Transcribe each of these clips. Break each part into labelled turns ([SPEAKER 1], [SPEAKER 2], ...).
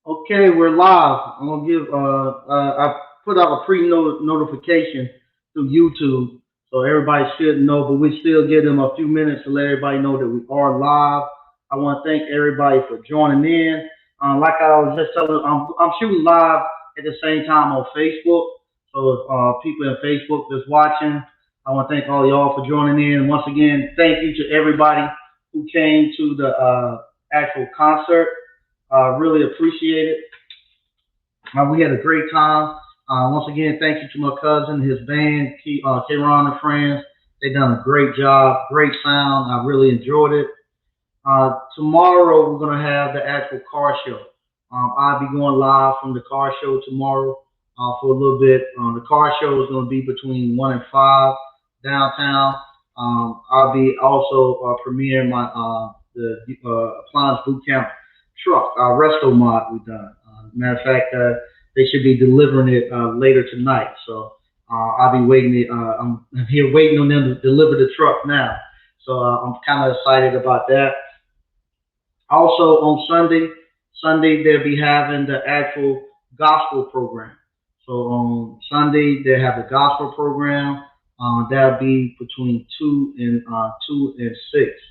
[SPEAKER 1] Okay, we're live. I'm gonna give. I put out a notification through YouTube, so everybody should know. But we still give them a few minutes to let everybody know that we are live. I want to thank everybody for joining in. Like I was just telling, I'm shooting live at the same time on Facebook. So if people in Facebook that's watching, I want to thank all y'all for joining in. Once again, thank you to everybody who came to the actual concert. Really appreciate it. We had a great time. Once again, thank you to my cousin, his band, K-Ron and friends. They done a great job, great sound. I really enjoyed it. Tomorrow we're gonna have the actual car show. I'll be going live from the car show tomorrow for a little bit. The car show is gonna be between 1 and 5 downtown. I'll be also premiering my the appliance boot camp truck, resto mod we done. Matter of fact, they should be delivering it later tonight. So I'll be waiting. I'm here waiting on them to deliver the truck now. So I'm kind of excited about that. Also on Sunday they'll be having the actual gospel program. So on Sunday they have the gospel program. That'll be between 2 and 6.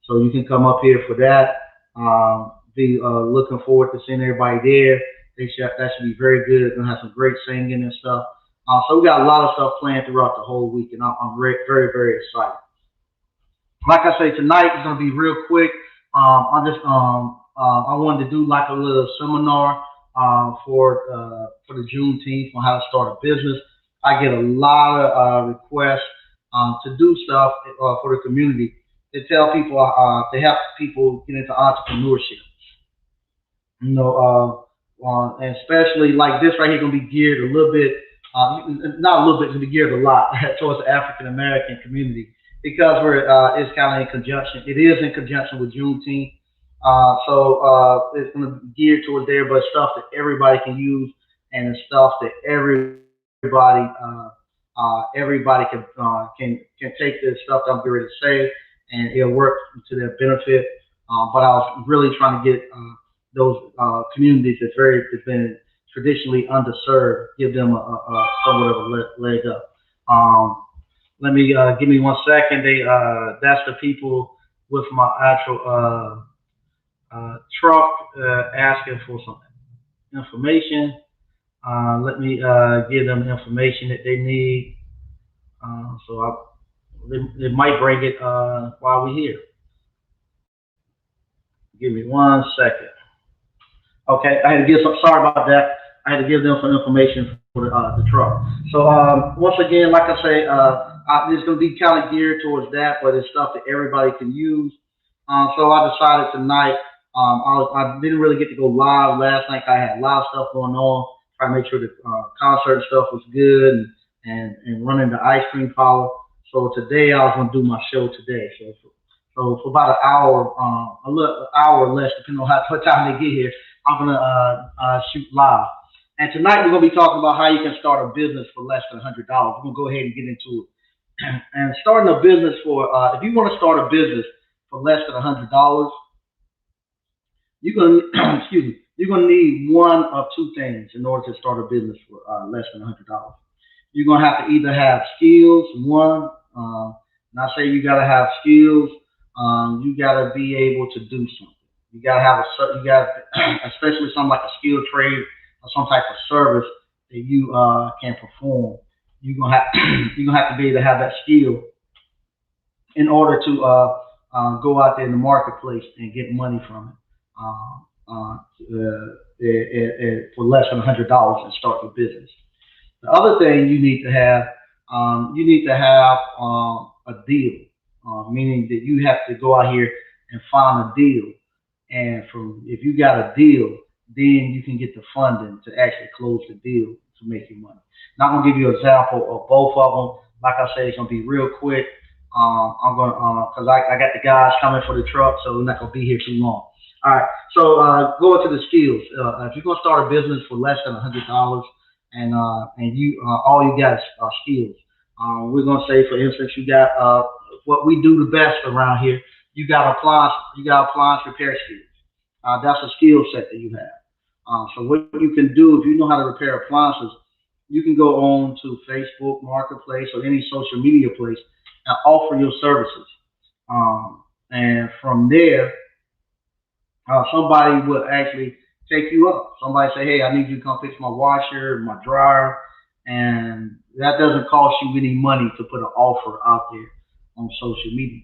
[SPEAKER 1] So you can come up here for that. Be looking forward to seeing everybody there. That should be very good. Gonna have some great singing and stuff. So we got a lot of stuff planned throughout the whole week, and I'm very very excited. Like I say, tonight is gonna be real quick. I wanted to do like a little seminar for the Juneteenth on how to start a business. I get a lot of requests to do stuff for the community to tell people to help people get into entrepreneurship. You know, and especially like this right here gonna be geared a little bit, not a little bit, it's gonna be geared a lot towards the African American community because it's kind of in conjunction. It is in conjunction with Juneteenth, so it's gonna be geared towards there, but stuff that everybody can use and it's stuff that everybody can take this stuff that I'm getting ready to say and it'll work to their benefit. But I was really trying to get those communities that's been traditionally underserved, give them a somewhat of a leg up. Let me give me 1 second. That's the people with my actual truck asking for some information. Let me give them the information that they need. They might bring it while we're here. Give me 1 second. Okay, I had to give some. Sorry about that. I had to give them some information for the truck. So once again, like I say, it's going to be kind of geared towards that, but it's stuff that everybody can use. So I decided tonight. I didn't really get to go live last night. I had a lot of stuff going on, trying to make sure the concert stuff was good and running the ice cream parlor. So today I was going to do my show today. So for about an hour, a hour or less, depending on what time they get here, I'm gonna shoot live. And tonight we're gonna be talking about how you can start a business for less than $100. We're gonna go ahead and get into it. And starting a business if you want to start a business for less than $100, you're gonna excuse me, you're gonna need one of two things in order to start a business for less than $100. You're gonna have to either have skills. And I say you gotta have skills. You gotta be able to do something. You gotta have especially something like a skilled trade or some type of service that you can perform. You're gonna have you're gonna have to be able to have that skill in order to go out there in the marketplace and get money from it for less than $100 and start your business. The other thing you need to have a deal, meaning that you have to go out here and find a deal. And if you got a deal, then you can get the funding to actually close the deal to make your money. Now I'm gonna give you an example of both of them. Like I said, it's gonna be real quick. I'm gonna because I got the guys coming for the truck, so we're not gonna be here too long. All right, so going to the skills. If you're gonna start a business for less than $100, and you all you got is skills. We're gonna say, for instance, you got what we do the best around here. You got appliance repair skills. That's a skill set that you have. So what you can do if you know how to repair appliances, you can go on to Facebook Marketplace or any social media place and offer your services. And from there, somebody will actually take you up. Somebody say, hey, I need you to come fix my washer, my dryer, and that doesn't cost you any money to put an offer out there on social media.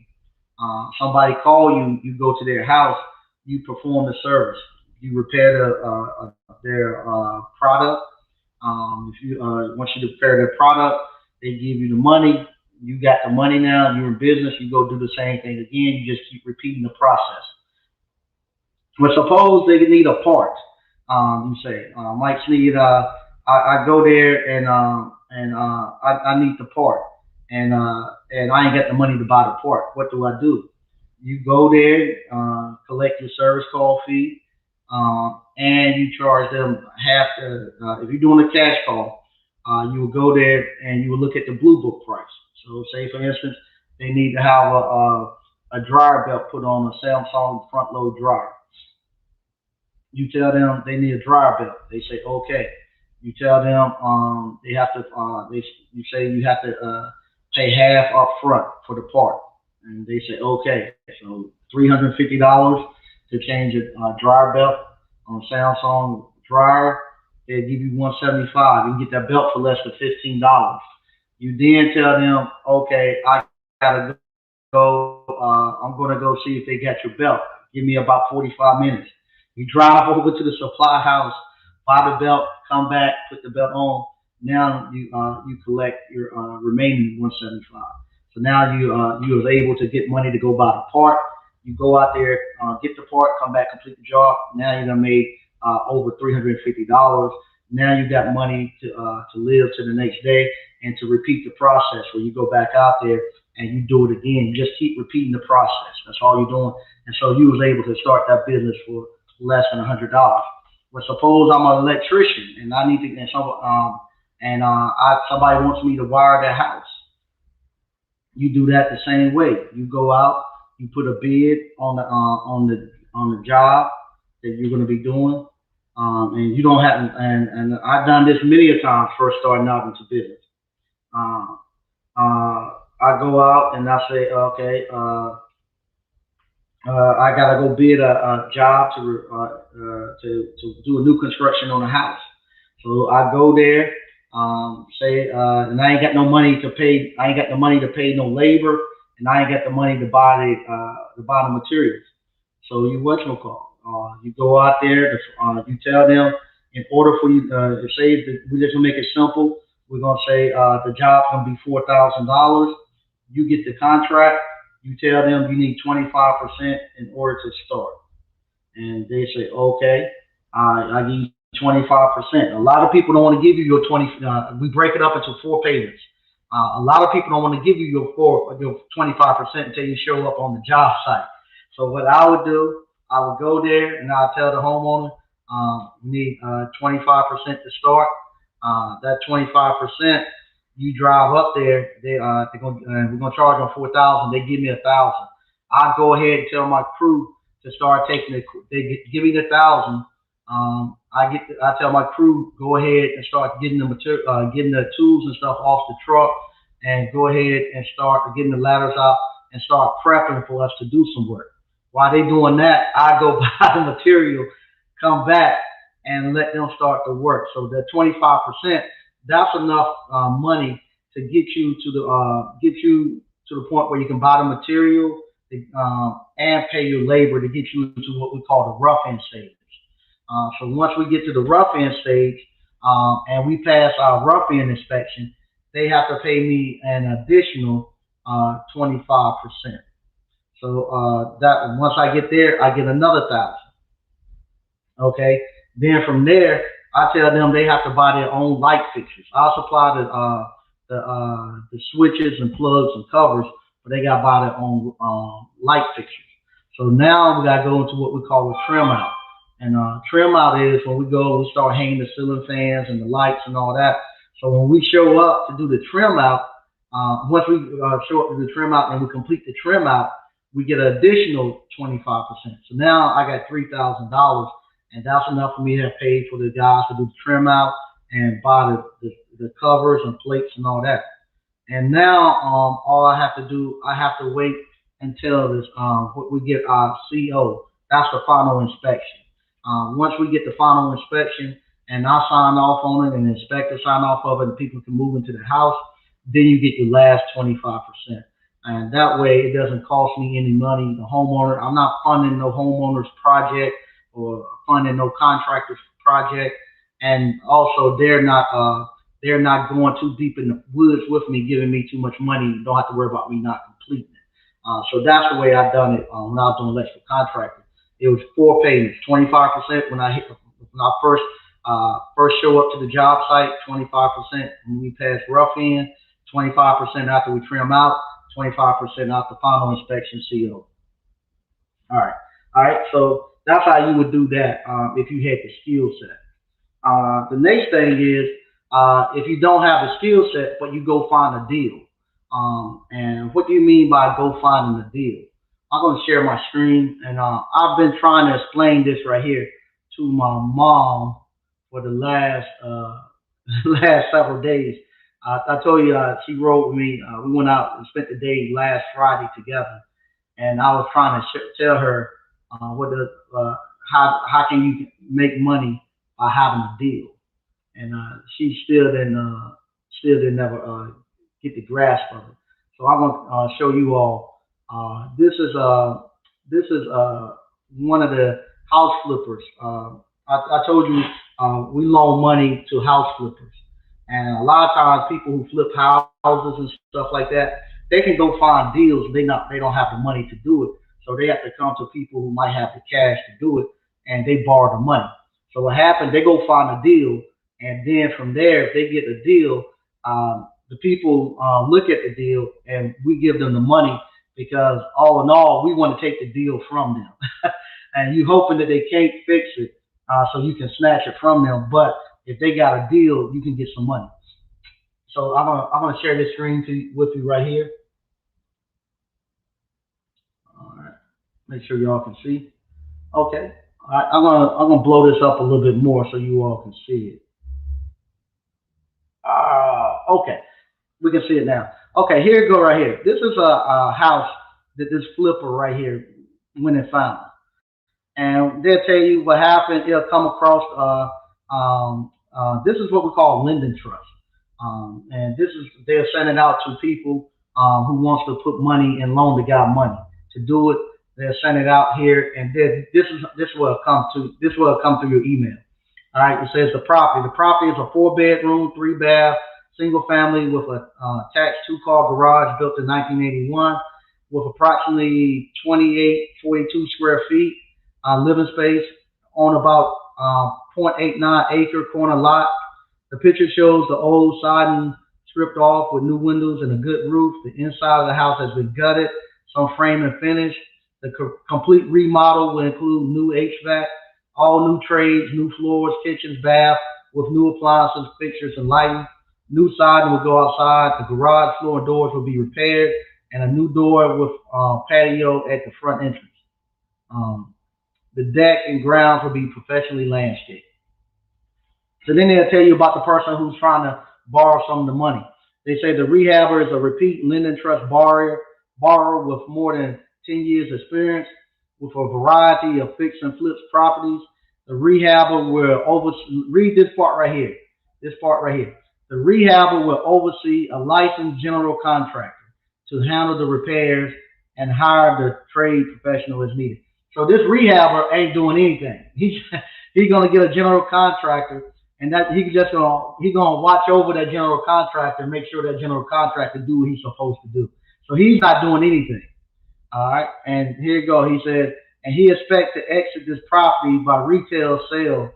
[SPEAKER 1] Somebody call you, you go to their house, you perform the service, you repair their product. If you once you repair their product, they give you the money. You got the money now. You're in business. You go do the same thing again. You just keep repeating the process. But suppose they need a part. You say, Mike need. I go there and I need the part, and I ain't got the money to buy the part. What do I do? You go there, collect your service call fee, and you charge them half. If you're doing a cash call, you will go there and you will look at the blue book price. So, say for instance, they need to have a dryer belt put on a Samsung front load dryer. You tell them they need a dryer belt. They say okay. You tell them they have to. You say you have to pay half up front for the part, and they say okay. So $350 to change a dryer belt on Samsung dryer. They give you 175. You can get that belt for less than $15. You then tell them okay, I gotta go. I'm gonna go see if they got your belt. Give me about 45 minutes. You drive over to the supply house, buy the belt, come back, put the belt on. Now you collect your remaining 175. So now you was able to get money to go buy the part. You go out there, get the part, come back, complete the job. Now you're gonna make over $350. Now you got money to live to the next day and to repeat the process. Where you go back out there and you do it again. You just keep repeating the process. That's all you're doing. And so you was able to start that business for less than $100. But suppose I'm an electrician and I need to, somebody wants me to wire their house. You do that the same way. You go out, you put a bid on the job that you're going to be doing, and you don't have. And I've done this many a times first starting out into business. Uh, I go out and I say, okay. I gotta go bid a job to do a new construction on a house. So I go there, and I ain't got no money to pay. I ain't got the money to pay no labor, and I ain't got the money to buy the materials. So you whatchamacall? You go out there. You tell them in order for you. Say we just gonna make it simple. We're gonna say the job's gonna be $4,000. You get the contract. You tell them you need 25% in order to start. And they say, okay, I give you 25%. A lot of people don't want to give you your 20. We break it up into 4 payments. A lot of people don't want to give you your 25% until you show up on the job site. So what I would do, I would go there and I'll tell the homeowner, you need 25% to start. That 25%. You drive up there, we're gonna charge them 4,000. They give me 1,000. I go ahead and tell my crew to start taking it. They give me the 1,000. I tell my crew go ahead and start getting the material, getting the tools and stuff off the truck, and go ahead and start getting the ladders out and start prepping for us to do some work. While they doing that, I go buy the material, come back, and let them start the work. So that 25%. That's enough money to get you to the point where you can buy the material and pay your labor to get you to what we call the rough end stage. So once we get to the rough end stage and we pass our rough end inspection, they have to pay me an additional 25%. So that once I get there, I get another 1,000. Okay. Then from there, I tell them they have to buy their own light fixtures. I'll supply the switches and plugs and covers, but they got to buy their own light fixtures. So now we got to go into what we call a trim out. And trim out is when we start hanging the ceiling fans and the lights and all that. So when we show up to do the trim out, once we show up to do the trim out and we complete the trim out, we get an additional 25%. So now I got $3,000 and that's enough for me to have paid for the guys to do the trim out and buy the covers and plates and all that. And now, all I have to do, I have to wait until this, what we get our CO. That's the final inspection. Once we get the final inspection and I sign off on it and the inspector sign off of it and people can move into the house, then you get your last 25%. And that way it doesn't cost me any money. The homeowner, I'm not funding no homeowner's project or funding no contractor's project. And also they're not going too deep in the woods with me, giving me too much money. You don't have to worry about me not completing it. So that's the way I done it when I was doing electrical contracting. It was 4 payments: 25% when I first show up to the job site, 25% when we pass rough in, 25% after we trim out, 25% after final inspection CO. All right. So that's how you would do that if you had the skill set. The next thing is if you don't have the skill set, but you go find a deal. And what do you mean by go finding a deal? I'm going to share my screen, and I've been trying to explain this right here to my mom for the last last several days. I told you she rode with me. We went out and spent the day last Friday together, and I was trying to tell her how can you make money by having a deal, and she still didn't never get the grasp of it. So I'm gonna show you all. This is one of the house flippers. I told you we loan money to house flippers, and a lot of times people who flip houses and stuff like that, they can go find deals. They don't have the money to do it, so they have to come to people who might have the cash to do it, and they borrow the money. So what happens? They go find a deal, and then from there, if they get a deal, the people look at the deal, and we give them the money because all in all, we want to take the deal from them, and you hoping that they can't fix it, so you can snatch it from them. But if they got a deal, you can get some money. So I'm gonna share this screen with you right here. All right, make sure y'all can see. Okay, all right, I'm gonna blow this up a little bit more so you all can see it. Okay, we can see it now. Okay, here it go right here. This is a house that this flipper right here went and found, and they'll tell you what happened. They'll come across. This is what we call lending trust, and they're sending out to people who wants to put money and loan the guy money to do it. They'll send it out here, and then this will come to your email. All right, it says the property. The property is a 4-bedroom, 3-bath, single family with a attached 2-car garage built in 1981 with approximately 42 square feet living space on about 0.89 acre corner lot. The picture shows the old siding stripped off with new windows and a good roof. The inside of the house has been gutted, some frame and finish. The complete remodel will include new HVAC, all new trades, new floors, kitchens, bath with new appliances, fixtures, and lighting. New siding will go outside. The garage floor and doors will be repaired, and a new door with patio at the front entrance. The deck and grounds will be professionally landscaped. So then they'll tell you about the person who's trying to borrow some of the money. They say the rehabber is a repeat lending trust borrower with more than 10 years experience with a variety of fix and flips properties. The rehabber will read this part right here. This part right here. The rehabber will oversee a licensed general contractor to handle the repairs and hire the trade professional as needed. So this rehabber ain't doing anything. He's gonna get a general contractor, and that he's gonna watch over that general contractor and make sure that general contractor do what he's supposed to do. So he's not doing anything. All right, and here you go. He said, and he expects to exit this property by retail sale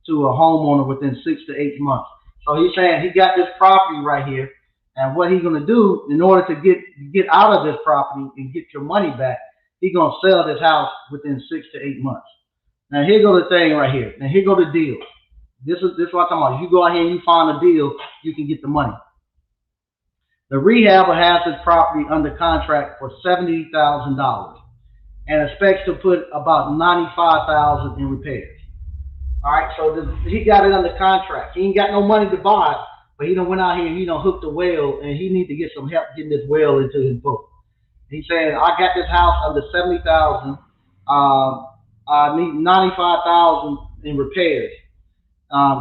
[SPEAKER 1] to a homeowner within 6 to 8 months. So he's saying he got this property right here, and what he's gonna do in order to get out of this property and get your money back, he's gonna sell this house within 6 to 8 months. Now here go the thing right here. Now here go the deal. This is what I'm talking about. You go out here and you find a deal, you can get the money. The rehabber has his property under contract for $70,000 and expects to put about $95,000 in repairs. All right, so he got it under contract. He ain't got no money to buy it, but he done went out here and he done hooked the well, and he need to get some help getting this well into his book. He said, I got this house under 70,000. I need 95,000 in repairs.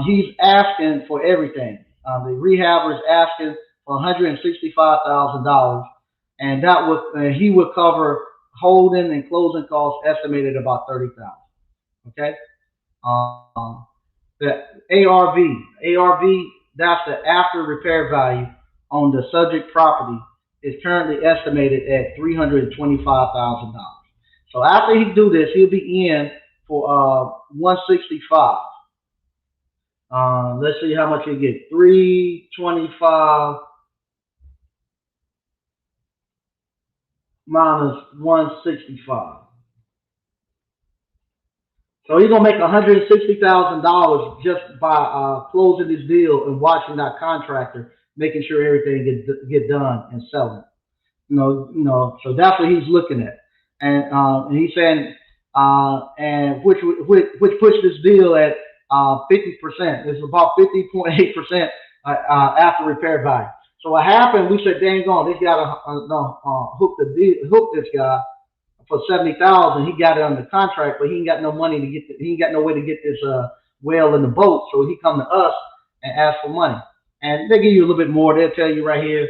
[SPEAKER 1] He's asking for everything. The rehabber is asking for $165,000, and that would he would cover holding and closing costs estimated about 30,000. Okay. Um, the ARV, that's the after repair value on the subject property is currently estimated at $325,000. So after he do this, he'll be in for 165. Let's see how much he get. 325 minus 165. So he's gonna make $160,000 just by closing this deal and watching that contractor, making sure everything get done and selling. So that's what he's looking at, and he's saying, and which pushed this deal at 50%. It's about 50.8% after repair value. So what happened? We said, dang on, this guy hook this guy for 70,000. He got it under contract, but he ain't got no money to get. He ain't got no way to get this well in the boat. So he come to us and ask for money, and they give you a little bit more. They'll tell you right here.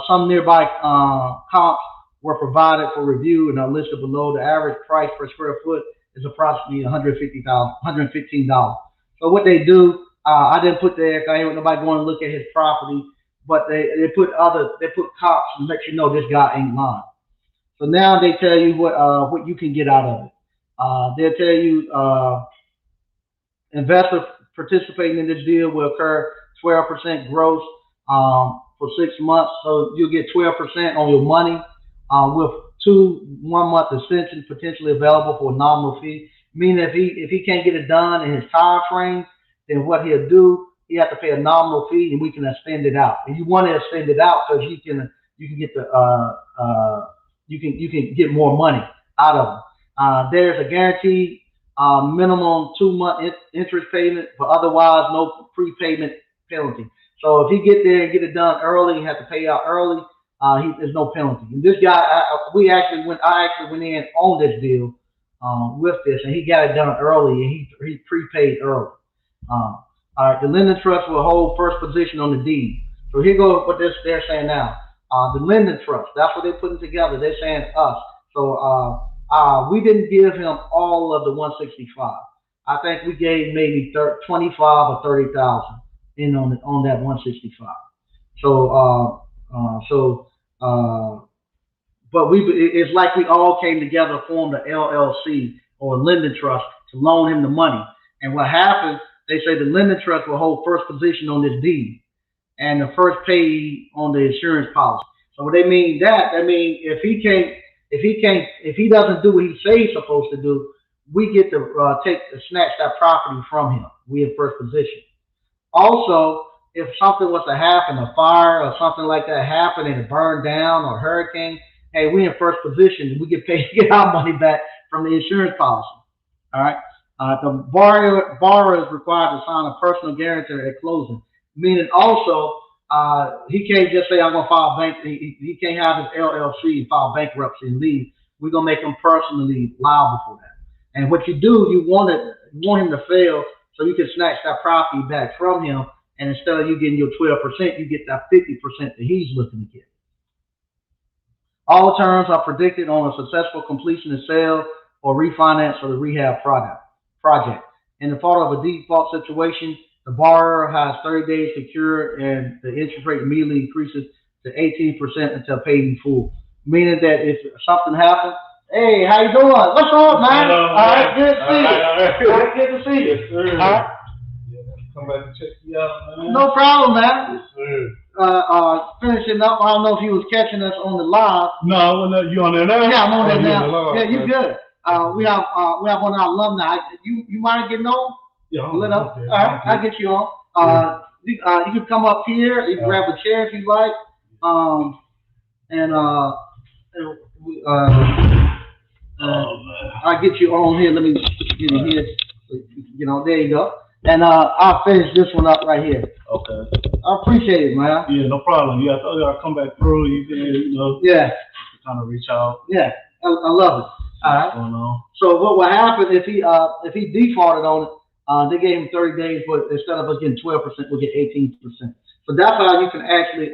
[SPEAKER 1] Some nearby comps were provided for review and are listed below. The average price per square foot is approximately $115. So what they do, I didn't put there. I ain't want nobody going to look at his property, but they put comps to let you know this guy ain't lying. So now they tell you what you can get out of it. They'll tell you investors participating in this deal will occur 12% gross for 6 months. So you'll get 12% on your money with 2 1-month extensions potentially available for a nominal fee. Meaning if he can't get it done in his time frame, then what he'll do, he have to pay a nominal fee and we can extend it out. And you want to extend it out because you can get you can get more money out of them. There's a guaranteed minimum 2-month interest payment, but otherwise no prepayment penalty. So if he get there and get it done early, he has to pay out early. There's no penalty. And this guy, I actually went in on this deal with this, and he got it done early, and he prepaid early. All right, the lending trust will hold first position on the deed. So here goes what they're saying now. The lending trust, that's what they're putting together. They're saying us. So we didn't give him all of the 165. I think we gave maybe 25 or 30,000 in on that 165. But it's like we all came together, formed an LLC or a lending trust to loan him the money. And what happened? They say the lending trust will hold first position on this deed and the first pay on the insurance policy. So what they mean if he doesn't do what he says he's supposed to do, we get to snatch that property from him. We in first position. Also, if something was to happen, a fire or something like that happened and it burned down or a hurricane, hey, we in first position. We get paid to get our money back from the insurance policy. All right. The borrower is required to sign a personal guarantor at closing, meaning also he can't just say I'm gonna file bank. He can't have his LLC file bankruptcy and leave. We're gonna make him personally liable for that. And what you do, you want him to fail so you can snatch that property back from him. And instead of you getting your 12%, you get that 50% that he's looking to get. All terms are predicted on a successful completion of sale or refinance of the rehab project. In the fault of a default situation, the borrower has 30 days to cure, and the interest rate immediately increases to 18% until paid in full. Meaning that if something happens, hey, how you doing? What's up, man?
[SPEAKER 2] Hello,
[SPEAKER 1] all right, good to see you. All right, good to see you.
[SPEAKER 2] Yes, sir.
[SPEAKER 1] All right.
[SPEAKER 2] Come back and check you out, man.
[SPEAKER 1] No problem, man.
[SPEAKER 2] Yes, sir.
[SPEAKER 1] Finishing up, I don't know if you was catching us on the live.
[SPEAKER 2] No, you on there now?
[SPEAKER 1] Yeah, I'm on there now.
[SPEAKER 2] Live,
[SPEAKER 1] yeah, you good. We have one of our alumni. You mind getting on?
[SPEAKER 2] Yeah,
[SPEAKER 1] Lit up. All right, I'll get you on. You can come up here. You can grab a chair if you like. I'll get you on here. Let me get in here. You know, there you go. And I'll finish this one up right here.
[SPEAKER 2] Okay.
[SPEAKER 1] I appreciate it, man.
[SPEAKER 2] Yeah, no problem. Yeah, I thought I'd come back through. You can,
[SPEAKER 1] Yeah,
[SPEAKER 2] kind of reach out.
[SPEAKER 1] yeah. I love it. All right.
[SPEAKER 2] What's going on?
[SPEAKER 1] So what will happen if he defaulted on it? They gave him 30 days, but instead of us getting 12%, we'll get 18%. So that's how you can actually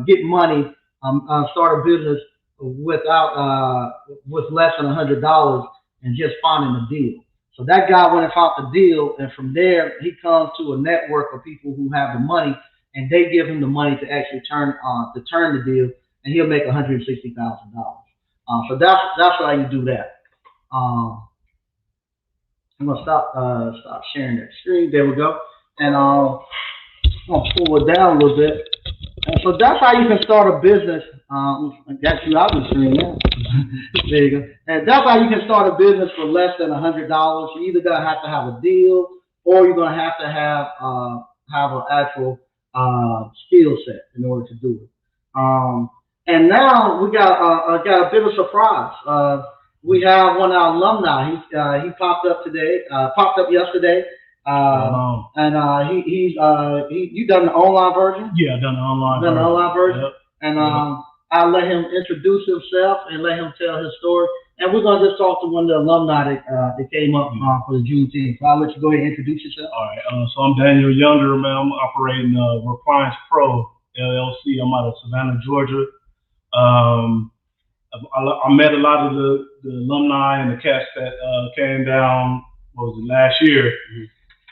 [SPEAKER 1] get money, start a business without with less than $100 and just finding a deal. So that guy went and found the deal, and from there he comes to a network of people who have the money, and they give him the money to actually turn the deal, and he'll make $160,000. So that's how you do that. I'm gonna stop sharing that screen. There we go. And I'm gonna pull it down a little bit. And so that's how you can start a business. I got you out of the screen now. There you go. And that's how you can start a business for less than $100. You're either gonna have to have a deal, or you're gonna have to have an actual skill set in order to do it. And now we got a bit of surprise. We have one of our alumni. He popped up yesterday. And you done the online version?
[SPEAKER 2] Yeah, I done the online version.
[SPEAKER 1] Done the online version?
[SPEAKER 2] Yep.
[SPEAKER 1] And I'll let him introduce himself and let him tell his story. And we're gonna just talk to one of the alumni that came up for the Juneteenth. So I'll let you go ahead and introduce yourself.
[SPEAKER 2] All right. So I'm Daniel Younger, man. I'm operating Appliance Pro LLC. I'm out of Savannah, Georgia. I met a lot of the alumni and the cats that came down, last year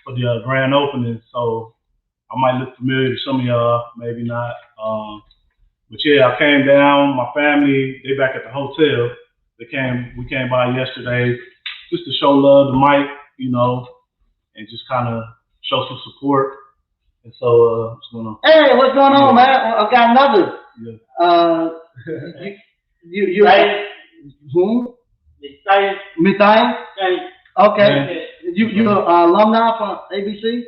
[SPEAKER 2] for the grand opening. So I might look familiar to some of y'all, maybe not. But yeah, I came down. My family, they back at the hotel. We came by yesterday just to show love to Mike, and just kind of show some support. And so, what's going on?
[SPEAKER 1] Hey, what's going on, man? I got another.
[SPEAKER 2] Yeah.
[SPEAKER 1] You who? Mitai? Okay. You alumni from ABC?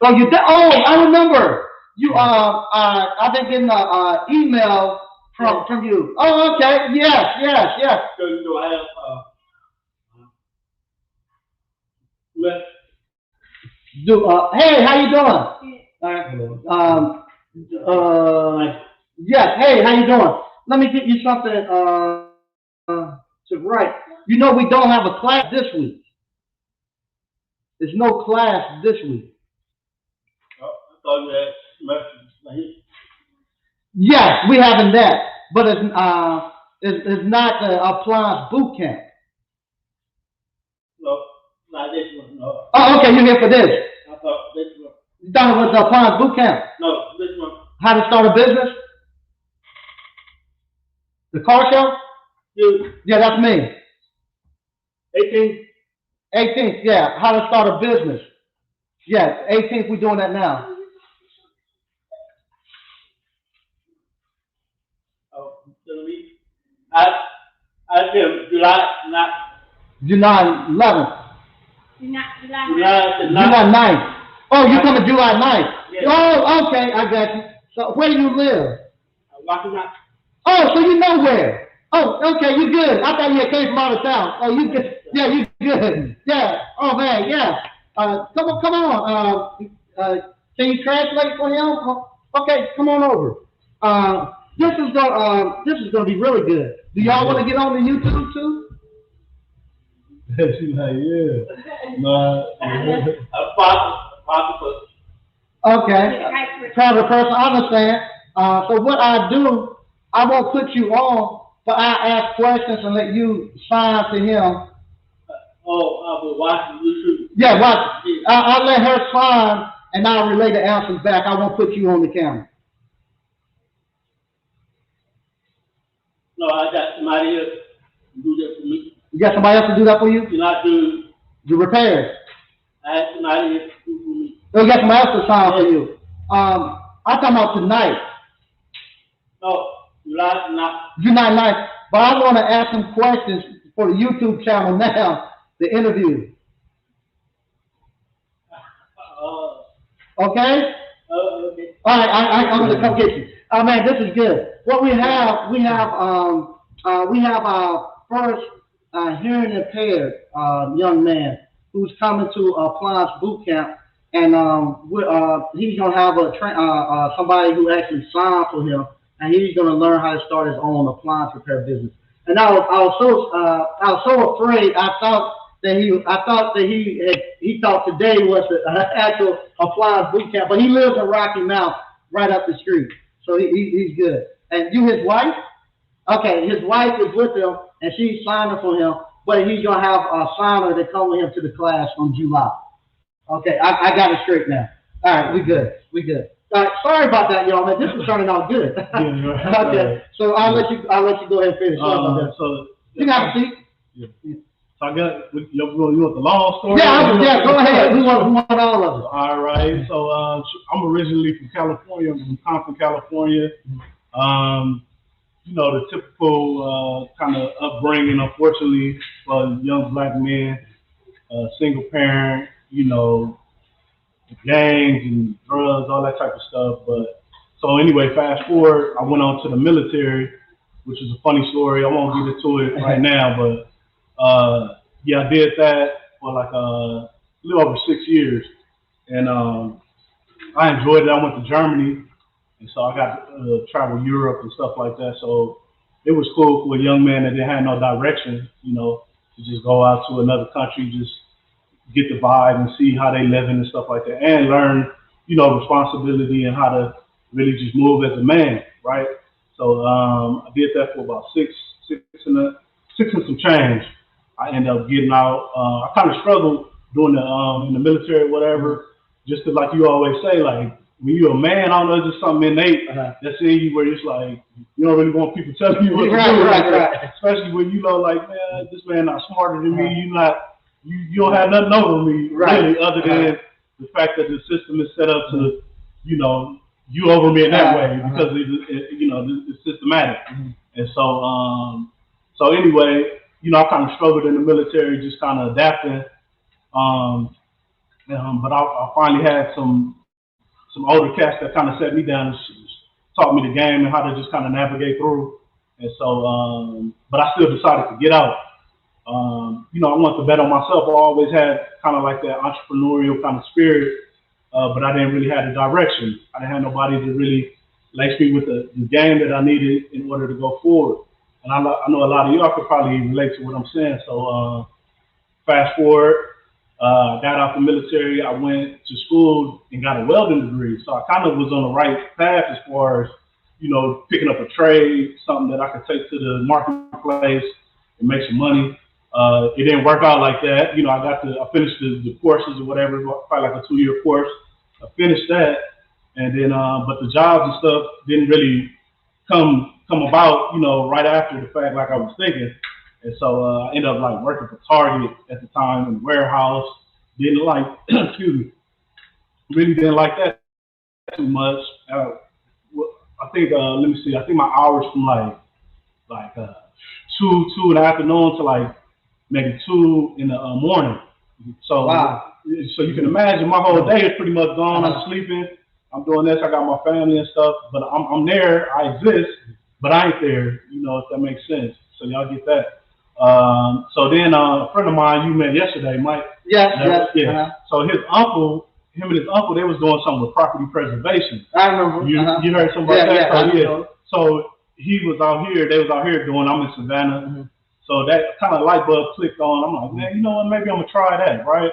[SPEAKER 1] Oh, you did? Oh, I remember. You I've been getting an email from you. Oh, okay. Yes.
[SPEAKER 2] So do I have
[SPEAKER 1] hey, how you doing? Yes. Hey, how you doing? Let me get you something to write. We don't have a class this week. There's no class this week.
[SPEAKER 2] I thought you had semester.
[SPEAKER 1] Yes, we having that, but it's not the Appliance boot camp.
[SPEAKER 2] No, not this one. No.
[SPEAKER 1] Oh, okay, you're here for this.
[SPEAKER 2] I thought this one.
[SPEAKER 1] You thought it was the Appliance boot camp?
[SPEAKER 2] No, this one.
[SPEAKER 1] How to start a business? The car show? Yeah, that's me. 18th, yeah. How to start a business. Yeah, 18th, we're doing that now.
[SPEAKER 2] Oh, I said July
[SPEAKER 1] 11th. July 9th. Oh, you coming July 9th?
[SPEAKER 2] Yeah.
[SPEAKER 1] Oh, okay, I got you. So where do you live? Oh, so you know where? Oh, okay, you good. I thought you came from out of town. Oh, you good? Yeah, you good. Yeah. Oh man, yeah. Come on. Can you translate for him? Okay, come on over. This is gonna be really good. Do y'all want to get on the YouTube too?
[SPEAKER 2] She's like, yeah. No.
[SPEAKER 1] Okay. Private person, I understand. So what I do, I won't put you on, but I ask questions and let you sign to him.
[SPEAKER 2] But watching YouTube.
[SPEAKER 1] Yeah, watch. I'll let her sign, and I'll relay the answers back. I won't put you on the camera.
[SPEAKER 2] No, I got somebody else to do that for me.
[SPEAKER 1] You got somebody else to do that for you?
[SPEAKER 2] Do not do
[SPEAKER 1] the repairs.
[SPEAKER 2] I had somebody else to do for me.
[SPEAKER 1] You got somebody else to sign for you. I'm talking about tonight.
[SPEAKER 2] No, July
[SPEAKER 1] 9th. But I want to ask some questions for the YouTube channel now, the interview. Okay?
[SPEAKER 2] Okay.
[SPEAKER 1] All right, I'm going to come get you. Oh man, this is good. What we have our first hearing impaired young man who's coming to Appliance Boot Camp, and he's gonna have somebody who actually signed for him, and he's gonna learn how to start his own appliance repair business. And I was so afraid. I thought that he thought today was the actual appliance boot camp, but he lives in Rocky Mount, right up the street, so he's good. And you, his wife? Okay, his wife is with him, and she's signing for him, but he's gonna have a signer that come with him to the class on July. Okay, I got it straight now. All right, we good, we good. All right, sorry about that, y'all. Man, this is turning out good. Okay, so I'll let you go ahead and finish.
[SPEAKER 2] So
[SPEAKER 1] you got a seat.
[SPEAKER 2] Yeah. So I got you want the long story?
[SPEAKER 1] Yeah, go ahead. We want all of it.
[SPEAKER 2] All right. So I'm originally from California. I'm from Compton, California. You know, the typical kind of upbringing, unfortunately, for young black men, single parent, you know, gangs and drugs, all that type of stuff. But so anyway, fast forward, I went on to the military, which is a funny story. I won't get into it right now, but yeah, I did that for like a little over 6 years, and I enjoyed it. I went to Germany, and so I got to travel Europe and stuff like that. So it was cool for a young man that didn't have no direction, you know, to just go out to another country, just get the vibe and see how they living and stuff like that, and learn, you know, responsibility and how to really just move as a man, right? So I did that for about six and some change. I ended up getting out. I kind of struggled doing in the military or whatever, just to, like you always say, like when you're a man, I don't know, it's just something innate that's in you where it's like you don't really want people telling you what to do,
[SPEAKER 1] right.
[SPEAKER 2] Especially when you know, like, man, this man not smarter than me. You don't have nothing over me, really, other than the fact that the system is set up to, you know, you over me in that way because you know, it's systematic. And so anyway, you know, I kind of struggled in the military, just kind of adapting. But I finally had some older cats that kind of set me down and taught me the game and how to just kind of navigate through. And so, but I still decided to get out. You know, I wanted to bet on myself. I always had kind of like that entrepreneurial kind of spirit, but I didn't really have the direction. I didn't have nobody to really lace me with the game that I needed in order to go forward. And I know a lot of y'all could probably relate to what I'm saying. So fast forward, got out the military. I went to school and got a welding degree. So I kind of was on the right path as far as, you know, picking up a trade, something that I could take to the marketplace and make some money. It didn't work out like that. You know, I finished the courses or whatever, probably like a 2-year course. I finished that, and then, but the jobs and stuff didn't really come about, you know, right after the fact, like I was thinking. And so I ended up like working for Target at the time in the warehouse. Didn't like, excuse me, really didn't like that too much. I think, let me see, I think my hours from like 2 in the afternoon to like maybe 2 in the morning. So,
[SPEAKER 1] wow.
[SPEAKER 2] So you can imagine my whole day is pretty much gone. I'm sleeping. I'm doing this. I got my family and stuff, but I'm there. I exist, but I ain't there. You know, if that makes sense. So y'all get that. So then a friend of mine you met yesterday, Mike.
[SPEAKER 1] Yes.
[SPEAKER 2] So him and his uncle, they was doing something with property preservation.
[SPEAKER 1] I remember.
[SPEAKER 2] You heard something about that?
[SPEAKER 1] Yeah.
[SPEAKER 2] So he was out here. They was out here doing. I'm in Savannah. So that kind of light bulb clicked on. I'm like, man, you know what? Maybe I'm gonna try that, right?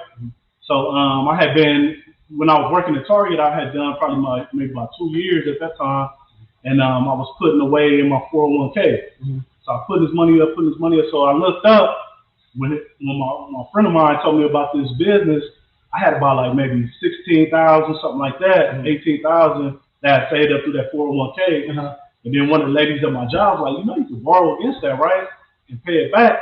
[SPEAKER 2] So I had been, when I was working at Target, I had done probably maybe about 2 years at that time, and I was putting away in my 401k. So I put this money up. So I looked up when my friend of mine told me about this business. I had about like maybe 16,000, something like that, 18,000 that I saved up through that 401k. And then one of the ladies at my job was like, you know, you can borrow against that, right? And pay it back.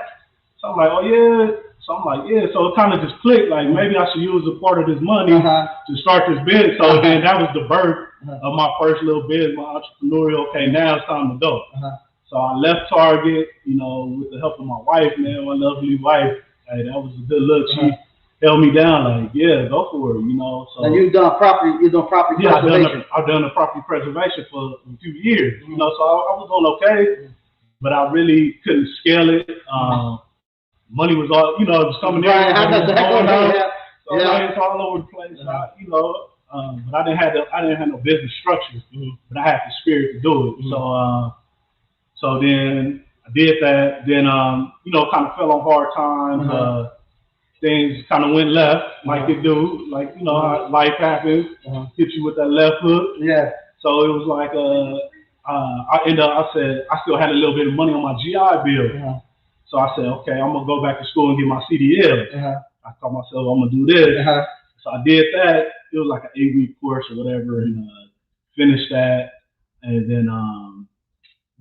[SPEAKER 2] So I'm like, oh yeah. So I'm like, yeah. So it kind of just clicked. Like maybe I should use a part of this money to start this business. So then that was the birth of my first little business, my entrepreneurial. Okay, now it's time to go. So I left Target, you know, with the help of my wife, man, my lovely wife. Hey, that was a good look. She held me down, like, yeah, go for it, you know. So
[SPEAKER 1] and you've done property preservation.
[SPEAKER 2] I've done the property preservation for a few years, you know. So I was doing okay, but I really couldn't scale it. money was all, it was coming in,
[SPEAKER 1] Right.
[SPEAKER 2] but it was going out.
[SPEAKER 1] Yeah.
[SPEAKER 2] So like, it's all over the place. But I didn't have no business structure, but I had the spirit to do it. So then I did that. Then kind of fell on hard times. Things kind of went left, like they do. Like how life happens, hit you with that left hook.
[SPEAKER 1] Yeah.
[SPEAKER 2] So it was like I said I still had a little bit of money on my GI Bill. So I said, okay, I'm gonna go back to school and get my CDL. I told myself I'm gonna do this. So I did that. It was like an 8-week course or whatever, and finished that, and then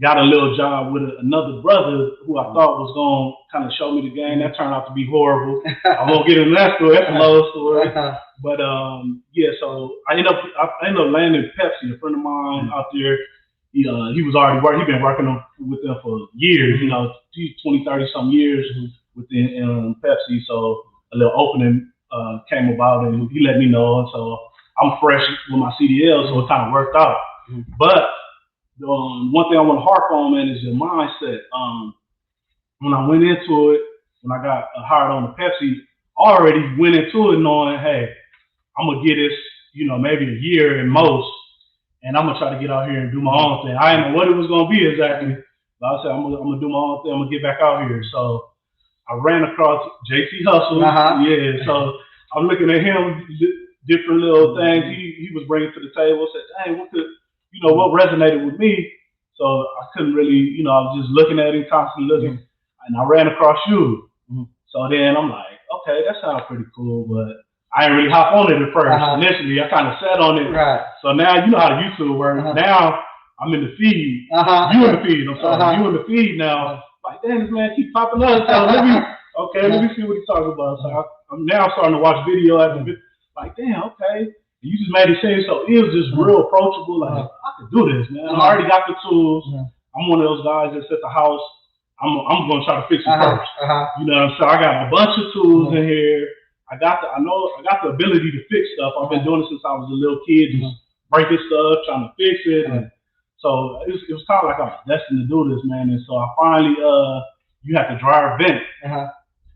[SPEAKER 2] got a little job with another brother who I thought was gonna kind of show me the game. That turned out to be horrible. I won't get into that story. That's a long story. But so I ended up landing Pepsi. A friend of mine out there, he was already working. He'd been working with them for years. 20, 30 some years within Pepsi. So a little opening came about, and he let me know. And so I'm fresh with my CDL, so it kind of worked out. But one thing I want to harp on, man, is your mindset. When I went into it, when I got hired on the Pepsi, I already went into it knowing, hey, I'm gonna get this, maybe a year at most, and I'm gonna try to get out here and do my own thing. I didn't know what it was gonna be exactly, but I said I'm gonna do my own thing. I'm gonna get back out here. So I ran across JT Hustle. Yeah. So I'm looking at him, different little things he was bringing to the table. Said, hey, what could what resonated with me? So I couldn't really, I was just looking at it, constantly looking, and I ran across you. So then I'm like, okay, that sounds pretty cool, but I didn't really hop on it at first. Initially, I kind of sat on it. Right. So now you know how the YouTube works. Now I'm in the feed. You in the feed. I'm sorry. You in the feed now. Like, damn, this man keep popping up. So let me see what he's talking about. So I'm now starting to watch video after video. Like, damn, okay. You just made it seem so it was just real approachable. Like, I could do this, man. I already got the tools. I'm one of those guys that's at the house. I'm gonna try to fix it first. So I got a bunch of tools in here. I got the ability to fix stuff. I've been doing it since I was a little kid, just breaking stuff, trying to fix it. And so it was kind of like I was destined to do this, man. And so I finally you have to dryer vent.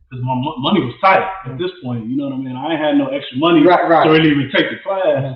[SPEAKER 2] Because my money was tight at this point, you know what I mean? I ain't had no extra money to really even take the class.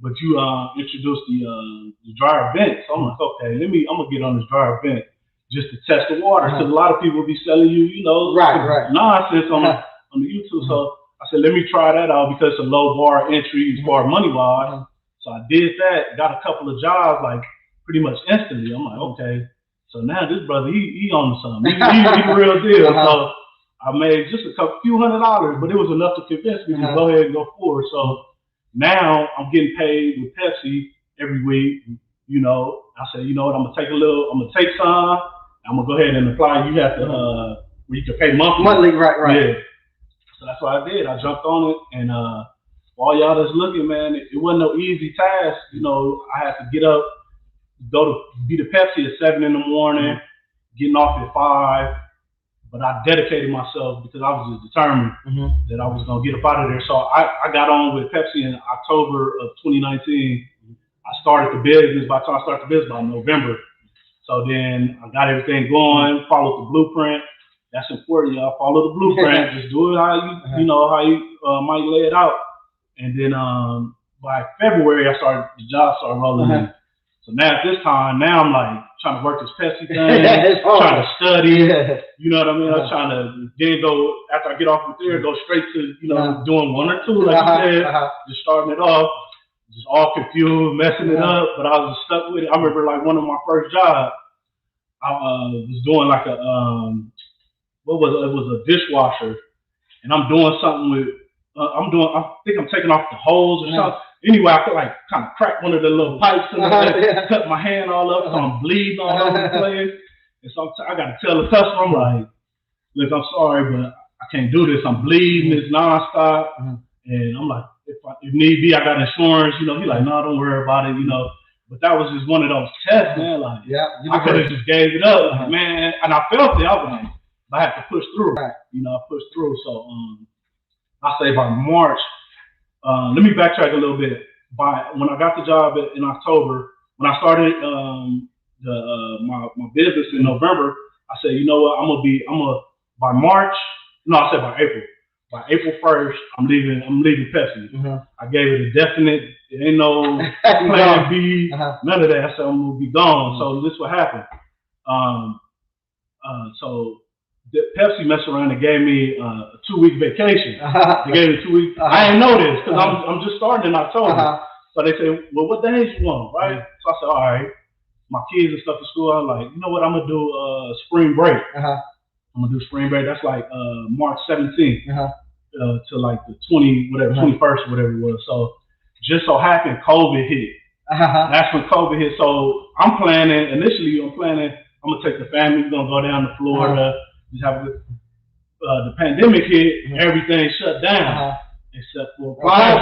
[SPEAKER 2] But you introduced the dryer vent. So I'm like, okay, I'm going to get on this dryer vent just to test the water. Because a lot of people be selling you, nonsense on the YouTube. So I said, let me try that out because it's a low bar entry as far as money-wise. So I did that, got a couple of jobs like pretty much instantly. I'm like, okay. So now this brother, he on something. He the real deal. So I made just a few $100s, but it was enough to convince me to go ahead and go forward. So now I'm getting paid with Pepsi every week. I said, you know what, I'm gonna take some, I'm gonna go ahead and apply. You have to where you can pay monthly. Monthly, right. Yeah. So that's what I did. I jumped on it, and for all y'all that's looking, man, it wasn't no easy task. I had to get up, go to be the Pepsi at 7 in the morning, getting off at 5. But I dedicated myself because I was just determined that I was going to get up out of there. So I got on with Pepsi in October of 2019. I started the business. By the time I started the business, by November. So then I got everything going, followed the blueprint. That's important, y'all. Follow the blueprint. Just do it how you might lay it out. And then by February, the job started rolling in. So now at this time, I'm like trying to work this Pepsi thing, trying to study. You know what I mean? I'm trying to then go, after I get off with there, go straight to, doing one or two, like you said, just starting it off, just all confused, messing it up, but I was just stuck with it. I remember like one of my first jobs, I was doing like it was a dishwasher, and I'm doing something with, I think I'm taking off the hose or something. Anyway, I could like kind of crack one of the little pipes and cut my hand all up, so I'm bleeding all over the place. And so I got to tell the customer, I'm like, look, I'm sorry, but I can't do this. I'm bleeding, it's nonstop. And I'm like, if need be, I got insurance. He's like, no, don't worry about it, But that was just one of those tests, man. Like, I could have just gave it up, like, man. And I felt it. I was like, I had to push through. I pushed through. So I say by March. Let me backtrack a little bit. When I got the job in October, when I started my business in November, I said, you know what, I'm gonna by March, no, I said by April. By April 1st, I'm leaving Pepsi. I gave it a definite, there ain't no plan B, none of that. I said I'm gonna be gone. So this what happened. So the Pepsi messed around and gave me a 2-week vacation. They gave me 2 weeks. I didn't know this because I'm just starting in October. So they said, well, what days you want, right? So I said, all right. My kids and stuff at school, I was like, you know what, I'm gonna do spring break. I'm gonna do spring break. That's like March 17th to like the 21st or whatever it was. So just so happened COVID hit. That's when COVID hit. So I'm planning, I'm gonna take the family, we're gonna go down to Florida, just have a good, the pandemic hit, everything shut down. Except for now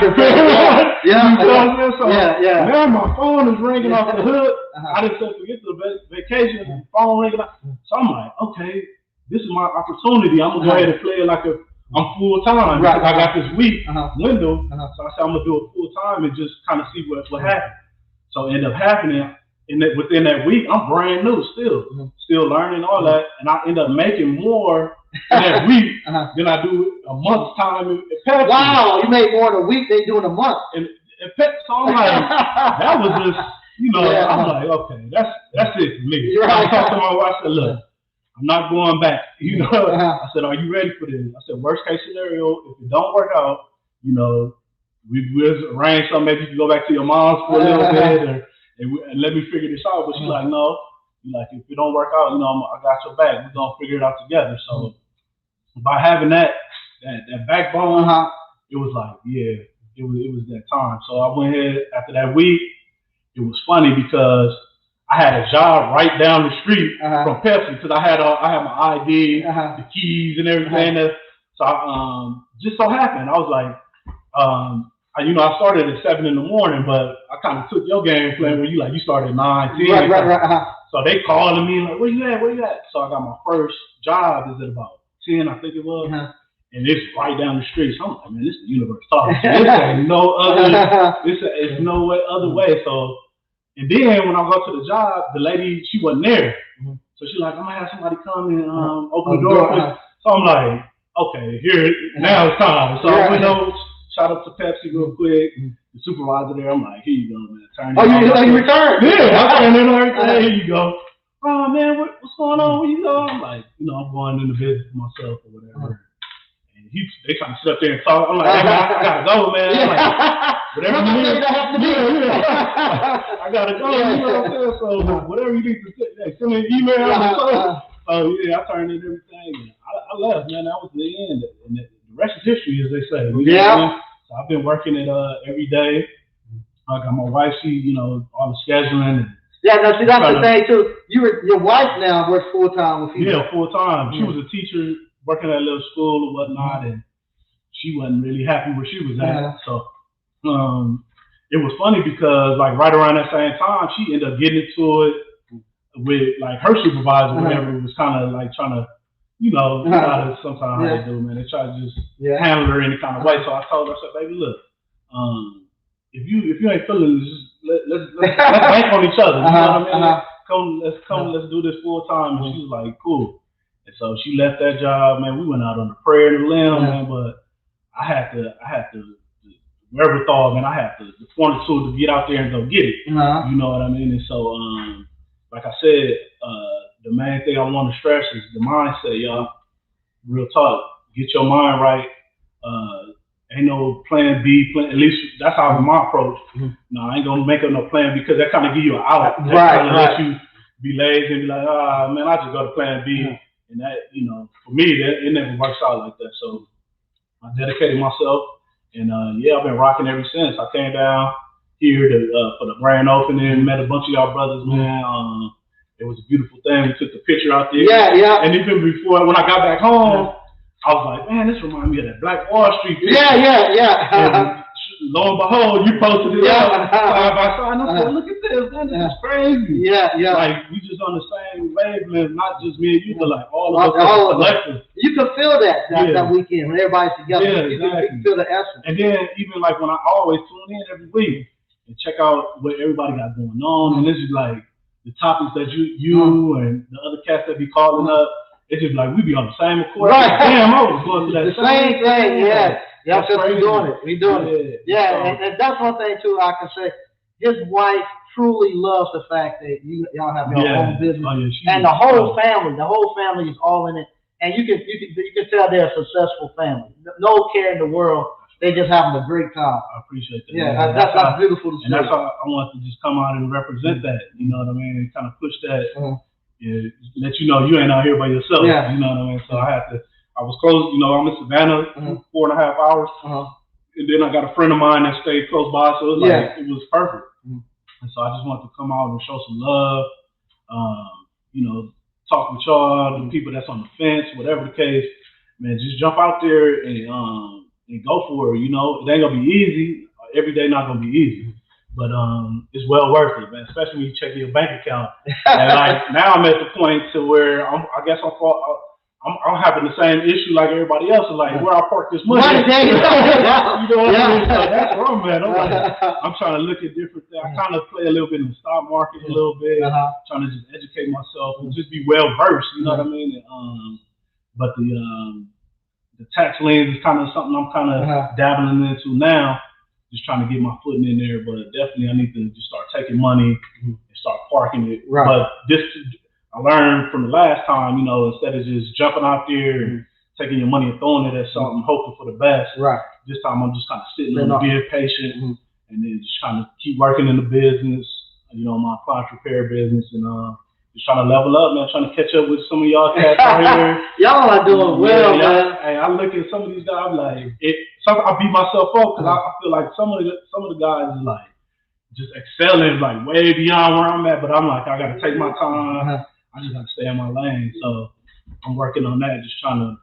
[SPEAKER 2] my phone is ringing off the hook. I didn't forget the vacation, the phone ringing off. So I'm like, okay, this is my opportunity. I'm gonna go ahead and play it like I'm full time because I got this week window. So I said I'm gonna do it full time and just kind of see what happens. So it ended up happening. Within that week, I'm brand new still learning all that, and I end up making more in that week than I do a month's time in Pepsi.
[SPEAKER 1] Wow, you make more in a week than you do in a month.
[SPEAKER 2] And Pepsi, so I'm like, that was just, I'm like, okay, that's it for me. I talked to my wife, I said, look, I'm not going back. I said, are you ready for this? I said, worst case scenario, if it don't work out, we'll arrange something. Maybe you can go back to your mom's for a little bit and let me figure this out. But she's like, no. Like, if it don't work out, I got your back. We're going to figure it out together. So by having that backbone, it was like, yeah, it was that time. So I went ahead after that week. It was funny because I had a job right down the street from Pepsi because I had my ID, the keys and everything. So I, just so happened, I was like, I started at 7 in the morning, but I kind of took your game plan where you started at 9, 10. Right. So they calling me like, where you at? So I got my first job is at about 10, I think it was. And it's right down the street. So I'm like, man, this is the universe talking. This ain't no other, it's no other way. So, and then when I go to the job, the lady, she wasn't there. So she's like, I'm gonna have somebody come and open the door. So I'm like, okay, now it's time. So I went over, shout out to Pepsi real quick. The supervisor there, I'm like, here you go, man.
[SPEAKER 1] You returned?
[SPEAKER 2] Yeah, I turned in everything. Here you go. Oh man, what's going on? Where you go? I'm like, I'm going into business myself or whatever. And they trying to sit up there and talk. I'm like, I gotta go, man. I'm like, whatever you need. I gotta go. You know what I'm saying? So whatever you need to say, send me an email. So yeah, I turned in everything. I left, man. That was the end. And the rest is history, as they say. So I've been working it every day. I got my wife, she, all the scheduling.
[SPEAKER 1] No, see, that's the thing too. Your wife now works full time with you.
[SPEAKER 2] Yeah, full time. She was a teacher working at a little school or whatnot, and she wasn't really happy where she was at. So it was funny because like right around that same time, she ended up getting into it with like her supervisor, whatever, was kind of like trying to, sometimes how they do, man. They try to just handle her any kind of way. So I told her, I said, baby, look, if you ain't feeling this, just let's bank on each other. You know what I mean? Let's do this full time. And she was like, cool. And so she left that job, man. We went out on the prayer and the limb, man. But I had to wherewithal, man. I had the fortitude to get out there and go get it. You know what I mean? And so, like I said, the main thing I want to stress is the mindset, y'all. Real talk. Get your mind right. Ain't no plan B. At least that's how my approach. No, I ain't gonna make up no plan because that kind of give you an out. That kind of let you be lazy and be like, man, I just go to plan B. And that, for me, it never works out like that. So I dedicated myself, and I've been rocking ever since. I came down here for the grand opening, met a bunch of y'all brothers, man. It was a beautiful thing. We took the picture out there. And even before, when I got back home, I was like, man, this reminds me of that Black Wall Street picture. And lo and behold, you posted it out side by side. And I said, look at this, man, this is crazy. Like, we just on the same wavelength, not just me and you, but like all of us collective.
[SPEAKER 1] You can feel that weekend when everybody's together. You can feel the essence.
[SPEAKER 2] And then even like when I always tune in every week and check out what everybody got going on, and this is like the topics that you and the other cats that be calling up, it's just like we be on the same accord.
[SPEAKER 1] Right.
[SPEAKER 2] Damn, I was going through that
[SPEAKER 1] the same thing. Yeah. Yeah,
[SPEAKER 2] That's
[SPEAKER 1] because we
[SPEAKER 2] crazy.
[SPEAKER 1] doing it. We doing it. Yeah,
[SPEAKER 2] So,
[SPEAKER 1] and that's one thing too. I can say his wife truly loves the fact that y'all have your own business, and the whole family is all in it. And you can tell they're a successful family. No care in the world. They just having a great time.
[SPEAKER 2] I appreciate that.
[SPEAKER 1] Yeah, that's beautiful to see.
[SPEAKER 2] And that's why I want to just come out and represent that. You know what I mean? And kind of push that. Yeah, let you know you ain't out here by yourself.
[SPEAKER 1] Yeah.
[SPEAKER 2] You know what I mean? So I was close. You know, I'm in Savannah, 4.5 hours. And then I got a friend of mine that stayed close by, so it was like it was perfect. And so I just wanted to come out and show some love. You know, talk with y'all, the people that's on the fence, whatever the case. Man, just jump out there and go for it. You know, it ain't gonna be easy. Every day not gonna be easy, but it's well worth it, man. Especially when you check your bank account. And like now, I'm at the point to where I'm having the same issue like everybody else. Like where I park this money. You know what I mean? So that's where I'm at. I'm trying to look at different things. I kind of play a little bit in the stock market a little bit, trying to just educate myself and just be well versed. You know what I mean? And, but the tax liens is kind of something I'm kind of dabbling into now, just trying to get my footing in there. But definitely I need to just start taking money and start parking it.
[SPEAKER 1] Right.
[SPEAKER 2] But I learned from the last time, you know, instead of just jumping out there and taking your money and throwing it at something, hoping for the best.
[SPEAKER 1] Right.
[SPEAKER 2] This time I'm just kind of sitting and being patient and then just trying to keep working in the business, you know, my appliance repair business, and just trying to level up, man, trying to catch up with some of y'all cats out here.
[SPEAKER 1] Y'all are doing well, man.
[SPEAKER 2] Hey, I look at some of these guys like I beat myself up because I feel like some of the guys is like just excelling like way beyond where I'm at, but I'm like I got to take my time. I just got to stay in my lane. So I'm working on that, just trying to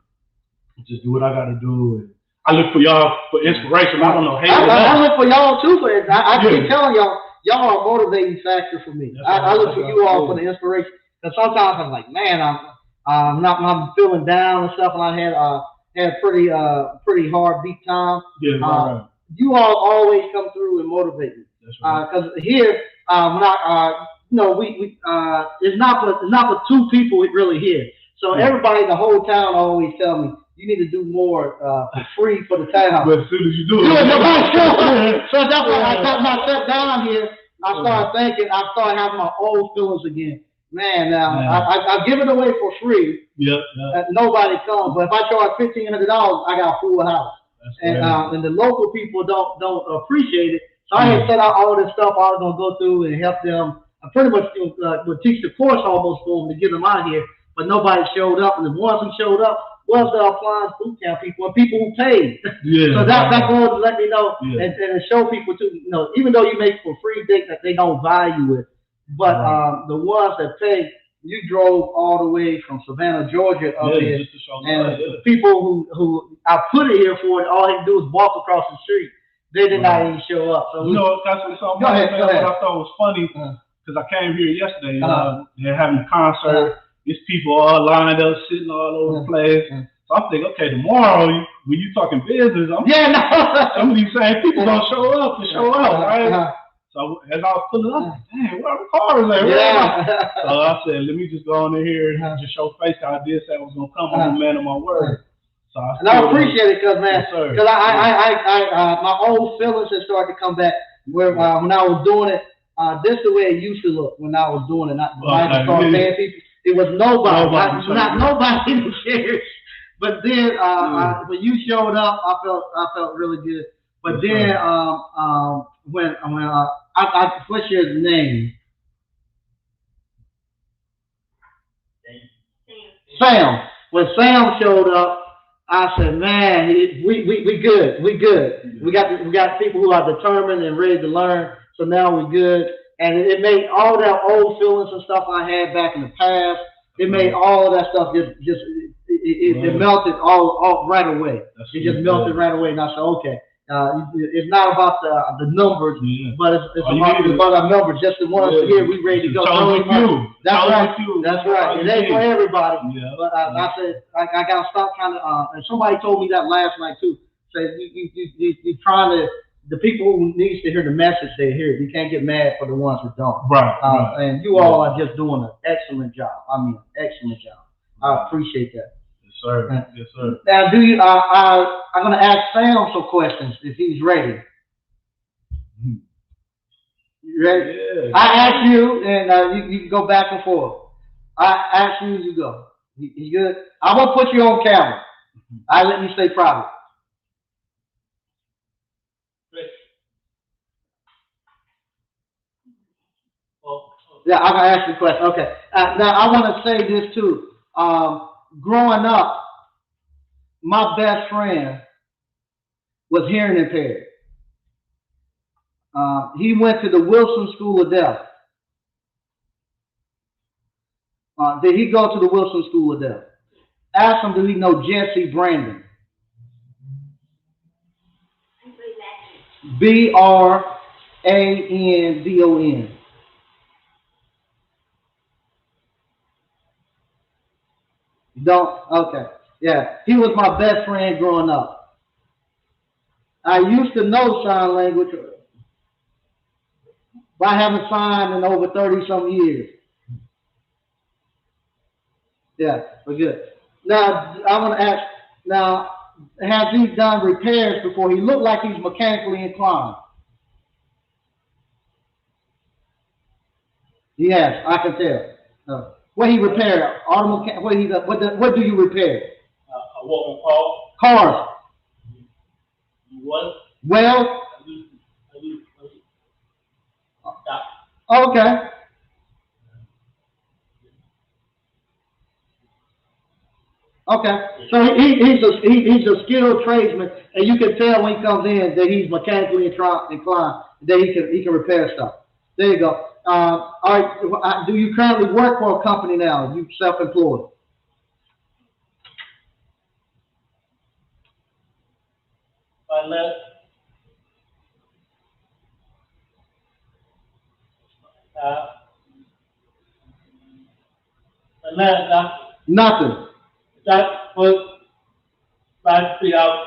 [SPEAKER 2] just do what I got to do. And I look for y'all for inspiration. I don't know.
[SPEAKER 1] I look for y'all too. I keep telling y'all are a motivating factor for me. I look for you all for the inspiration. Because sometimes I'm like, man, I'm feeling down and stuff, and I had pretty hard beat time.
[SPEAKER 2] Yeah, right.
[SPEAKER 1] You all always come through and motivate me. Because here, it's not for two people really here. So everybody in the whole town always tell me, you need to do more for free for the town.
[SPEAKER 2] But as soon as you do it.
[SPEAKER 1] So that's why I sat down here, I started thinking, I started having my old feelings again. Man, I give it away for free. Nobody comes. But if I charge $1,500, I got a full house. And the local people don't appreciate it. So I had set out all this stuff I was going to go through and help them. I pretty much would teach the course almost for them to get them out here, but nobody showed up. And the ones who showed up was the Appliance boot camp people and people who paid. So that's going to let me know and show people too. You know, even though you make for free, they don't value it. But the ones that pay, you drove all the way from Savannah, Georgia, up here, and the people who I put it here for, all they do is walk across the street. They did not even show up. So
[SPEAKER 2] you know, that's what I thought was funny. Because I came here yesterday, they're having a concert. There's people all lined up, sitting all over the place. So I'm thinking, okay, tomorrow, when you talking business, some of these same people gonna show up, right? So as I was pulling up, dang, where are the cars at? So I said, let me just go on in here and just show face. I did say I was gonna come. I'm a man of my word. So
[SPEAKER 1] I appreciate it, because because my old feelings had started to come back. Where when I was doing it. This is the way it used to look when I was doing it. When I started paying people, it was nobody. Not nobody who cared. But then when you showed up, I felt really good. But then when what's your name? Sam. When Sam showed up, I said, man, we good. We got people who are determined and ready to learn. So now we're good, and it made all that old feelings and stuff I had back in the past. It made all of that stuff it melted all right away. It just melted right away, and I said, okay, it's not about the numbers, but it's about our numbers. Just the ones here, we ready to go. That's right. It ain't for everybody. But I said I gotta stop trying to. And somebody told me that last night too. Said you trying to. The people who needs to hear the message, they hear it. You can't get mad for the ones who don't.
[SPEAKER 2] Right.
[SPEAKER 1] And you all are just doing an excellent job. I mean, excellent job. I appreciate that.
[SPEAKER 2] Yes, sir. Yes, sir.
[SPEAKER 1] Now, do you? I'm gonna ask Sam some questions if he's ready. You ready?
[SPEAKER 2] Yeah.
[SPEAKER 1] I ask you, and you can go back and forth. I ask you, you go. You good? I won't put you on camera. I let you stay private. Yeah, I'm gonna ask you a question. Okay. Now I want to say this too. Growing up, my best friend was hearing impaired. He went to the Wilson School of Deaf. Did he go to the Wilson School of Deaf? Ask him, do he know Jesse Brandon? Brandon. Don't? Okay. Yeah. He was my best friend growing up. I used to know sign language, but I haven't signed in over 30 some years. Yeah, we're good. Now, I want to ask, now, has he done repairs before? He looked like he's mechanically inclined. Yes, I can tell. What he repair? What do you repair?
[SPEAKER 2] What
[SPEAKER 1] Cars.
[SPEAKER 2] What?
[SPEAKER 1] Well, okay. Okay. So he's a skilled tradesman, and you can tell when he comes in that he's mechanically inclined, that he can repair stuff. There you go. All right. Do you currently work for a company now? You self-employed?
[SPEAKER 2] I left. Uh, I left.
[SPEAKER 1] Nothing.
[SPEAKER 2] That was trying to figure out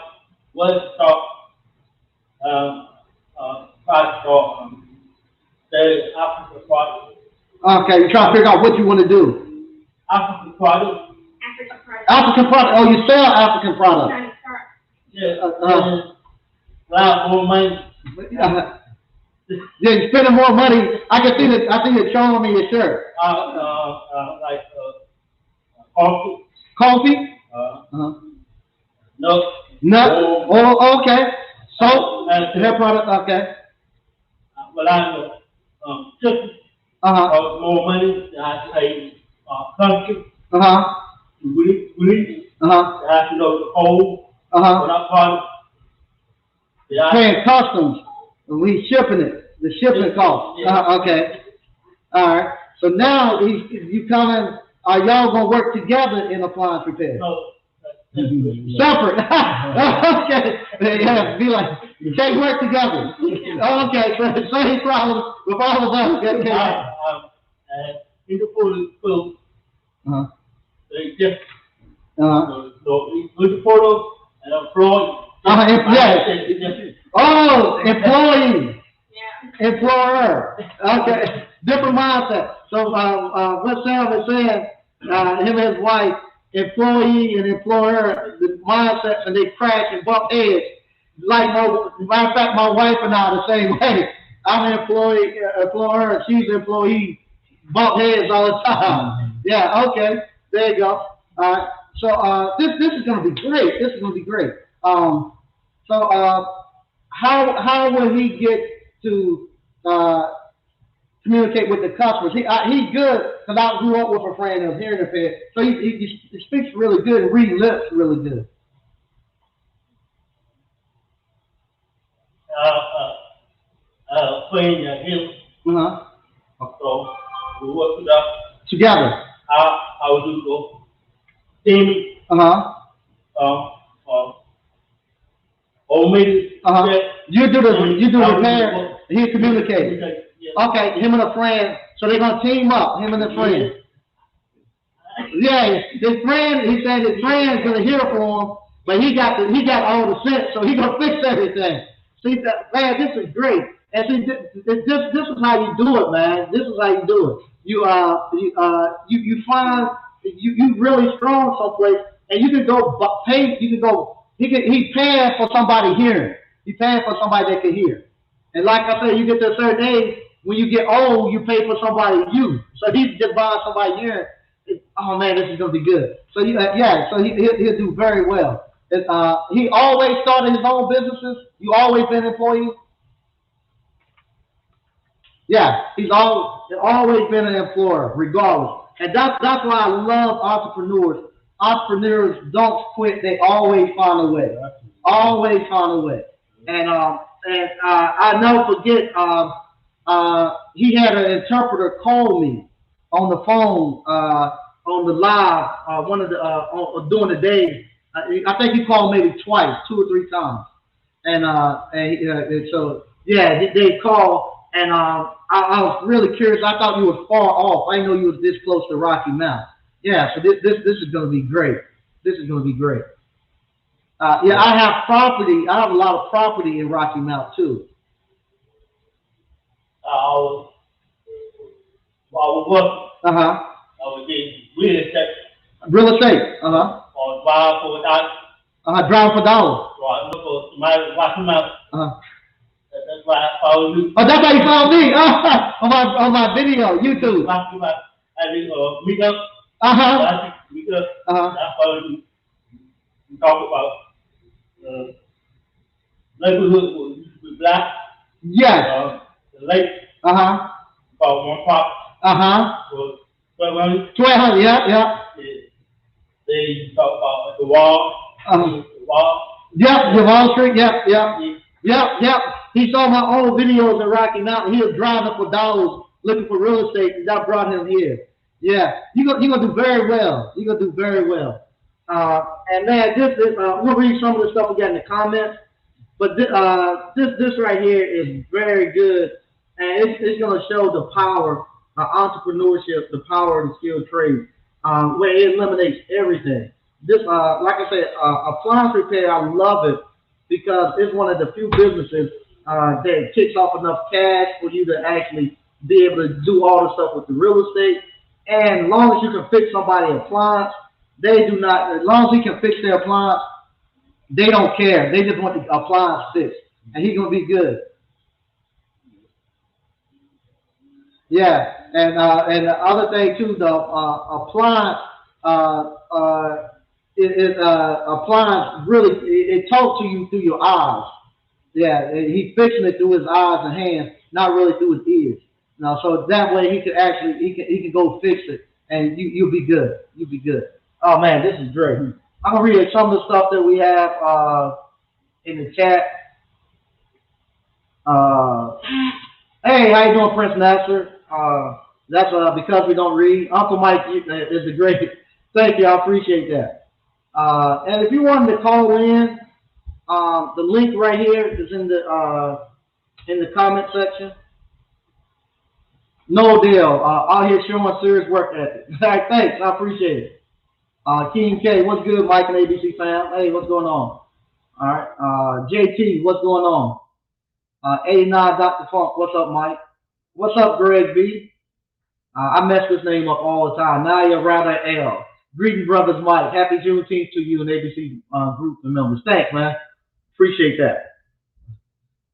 [SPEAKER 2] what stock, the African product.
[SPEAKER 1] Okay, you're trying to figure out what you want to do.
[SPEAKER 2] African product.
[SPEAKER 1] African product. Oh, you sell African product.
[SPEAKER 2] Yeah. A lot more money.
[SPEAKER 1] You're spending more money. I can see that. I think you're showing me your shirt.
[SPEAKER 2] Like coffee.
[SPEAKER 1] Coffee.
[SPEAKER 2] No.
[SPEAKER 1] No. Oh, okay. So hair product. Okay.
[SPEAKER 2] But I chicken. More money. I pay country. Grease. I have to know the whole. What part.
[SPEAKER 1] Paying customs. We shipping it. The shipping cost. Okay. All right. So now you coming. Are y'all gonna work together in appliance repair?
[SPEAKER 2] No.
[SPEAKER 1] Separate. Okay. Yeah. Be like you can't work together. Okay. So same problem with all of us. Okay.
[SPEAKER 2] In the food. They just. So with the photo and employee.
[SPEAKER 1] Yes. Oh, employee. Yeah. Employer. Okay. Different mindset. So what Sam is saying, him and his wife, employee and employer, the mindset, and they crash and bump heads. Like matter of fact, my wife and I are the same way. I'm an employer, she's an employee. Bump heads all the time. Yeah. Okay. There you go. All right. So this is gonna be great. This is gonna be great. How will he get to communicate with the customers? He's good because I grew up with a friend that was hearing impaired, so he speaks really good and reads lips really good.
[SPEAKER 2] Playing him. So we work it out
[SPEAKER 1] together.
[SPEAKER 2] I would do go. Team. Or maybe.
[SPEAKER 1] You do the repair. He communicates. Yeah. Okay, him and a friend. So they're gonna team up. Him and a friend. Yeah, his friend. He said his friend's gonna hear for him, but he got all the sense, so he gonna fix everything. See, man, this is great. And see, this is how you do it, man. This is how you do it. You find you really strong someplace, and you can go pay. You can go. He paying for somebody hearing. He paying for somebody that can hear. And like I said, you get to a certain age, when you get old, you pay for somebody you. So he's just buying somebody hearing. Oh man, this is gonna be good. So yeah, so he'll do very well. He always started his own businesses. You always been an employee. Yeah, he's always been an employer, regardless. And that's why I love entrepreneurs. Entrepreneurs don't quit; they always find a way. Always find a way. And I never forget. He had an interpreter call me on the phone on the live one of the during the day. I think he called maybe twice, 2 or 3 times. And so yeah, they called, and I was really curious. I thought you were far off. I didn't know you was this close to Rocky Mount. Yeah, so this is going to be great. This is going to be great. Yeah, I have property. I have a lot of property in Rocky Mount too.
[SPEAKER 3] I was working.
[SPEAKER 1] Uh-huh.
[SPEAKER 3] I was getting real estate.
[SPEAKER 1] Real estate. Uh-huh.
[SPEAKER 3] Or drive for $1.
[SPEAKER 1] Driving for dollars.
[SPEAKER 3] So I look for somebody watching out.
[SPEAKER 1] Uh-huh.
[SPEAKER 3] That's why I follow you.
[SPEAKER 1] Oh, that's how you found me. On my video, YouTube.
[SPEAKER 3] I mean, meet up.
[SPEAKER 1] Uh-huh.
[SPEAKER 3] Meet up.
[SPEAKER 1] Uh-huh.
[SPEAKER 3] I follow you. We talk about neighborhood with black.
[SPEAKER 1] Yes.
[SPEAKER 3] The lake.
[SPEAKER 1] Uh-huh.
[SPEAKER 3] About one pop.
[SPEAKER 1] Uh-huh.
[SPEAKER 3] For 1,200.
[SPEAKER 1] 1,200. Yeah.
[SPEAKER 3] They talk about the wall. The wall.
[SPEAKER 1] Yep. The Wall Street. Yep. He saw my old videos in Rocky Mountain. He was driving for dollars, looking for real estate, and that brought him here. Yeah. You're gonna do very well. You're gonna do very well. And man, we'll read some of the stuff we got in the comments. But this right here is very good, and it's going to show the power of entrepreneurship, the power of the skilled trade, where it eliminates everything. This, like I said, appliance repair, I love it because it's one of the few businesses that kicks off enough cash for you to actually be able to do all the stuff with the real estate. And as long as you can fix somebody's appliance, they do not. As long as he can fix their appliance, they don't care. They just want the appliance fixed, and he's gonna be good. Yeah, and the other thing too, the appliance appliance really it talks to you through your eyes. Yeah, he's fixing it through his eyes and hands, not really through his ears. No, so that way he can actually he can go fix it, and you'll be good. You'll be good. Oh man, this is great. I'm gonna read some of the stuff that we have in the chat. Hey, how you doing, Prince Nasser? That's because we don't read. Uncle Mike is a great. Thank you, I appreciate that. And if you wanted to call in, the link right here is in the comment section. No deal. Out here showing serious work ethic. Thanks, I appreciate it. King K, what's good, Mike and ABC fam? Hey, what's going on? All right. JT, what's going on? 89 Dr. Funk, what's up, Mike? What's up, Greg B? I mess this name up all the time. Naya Rather L. Greeting, brothers, Mike. Happy Juneteenth to you and ABC group members. Thanks, man. Appreciate that.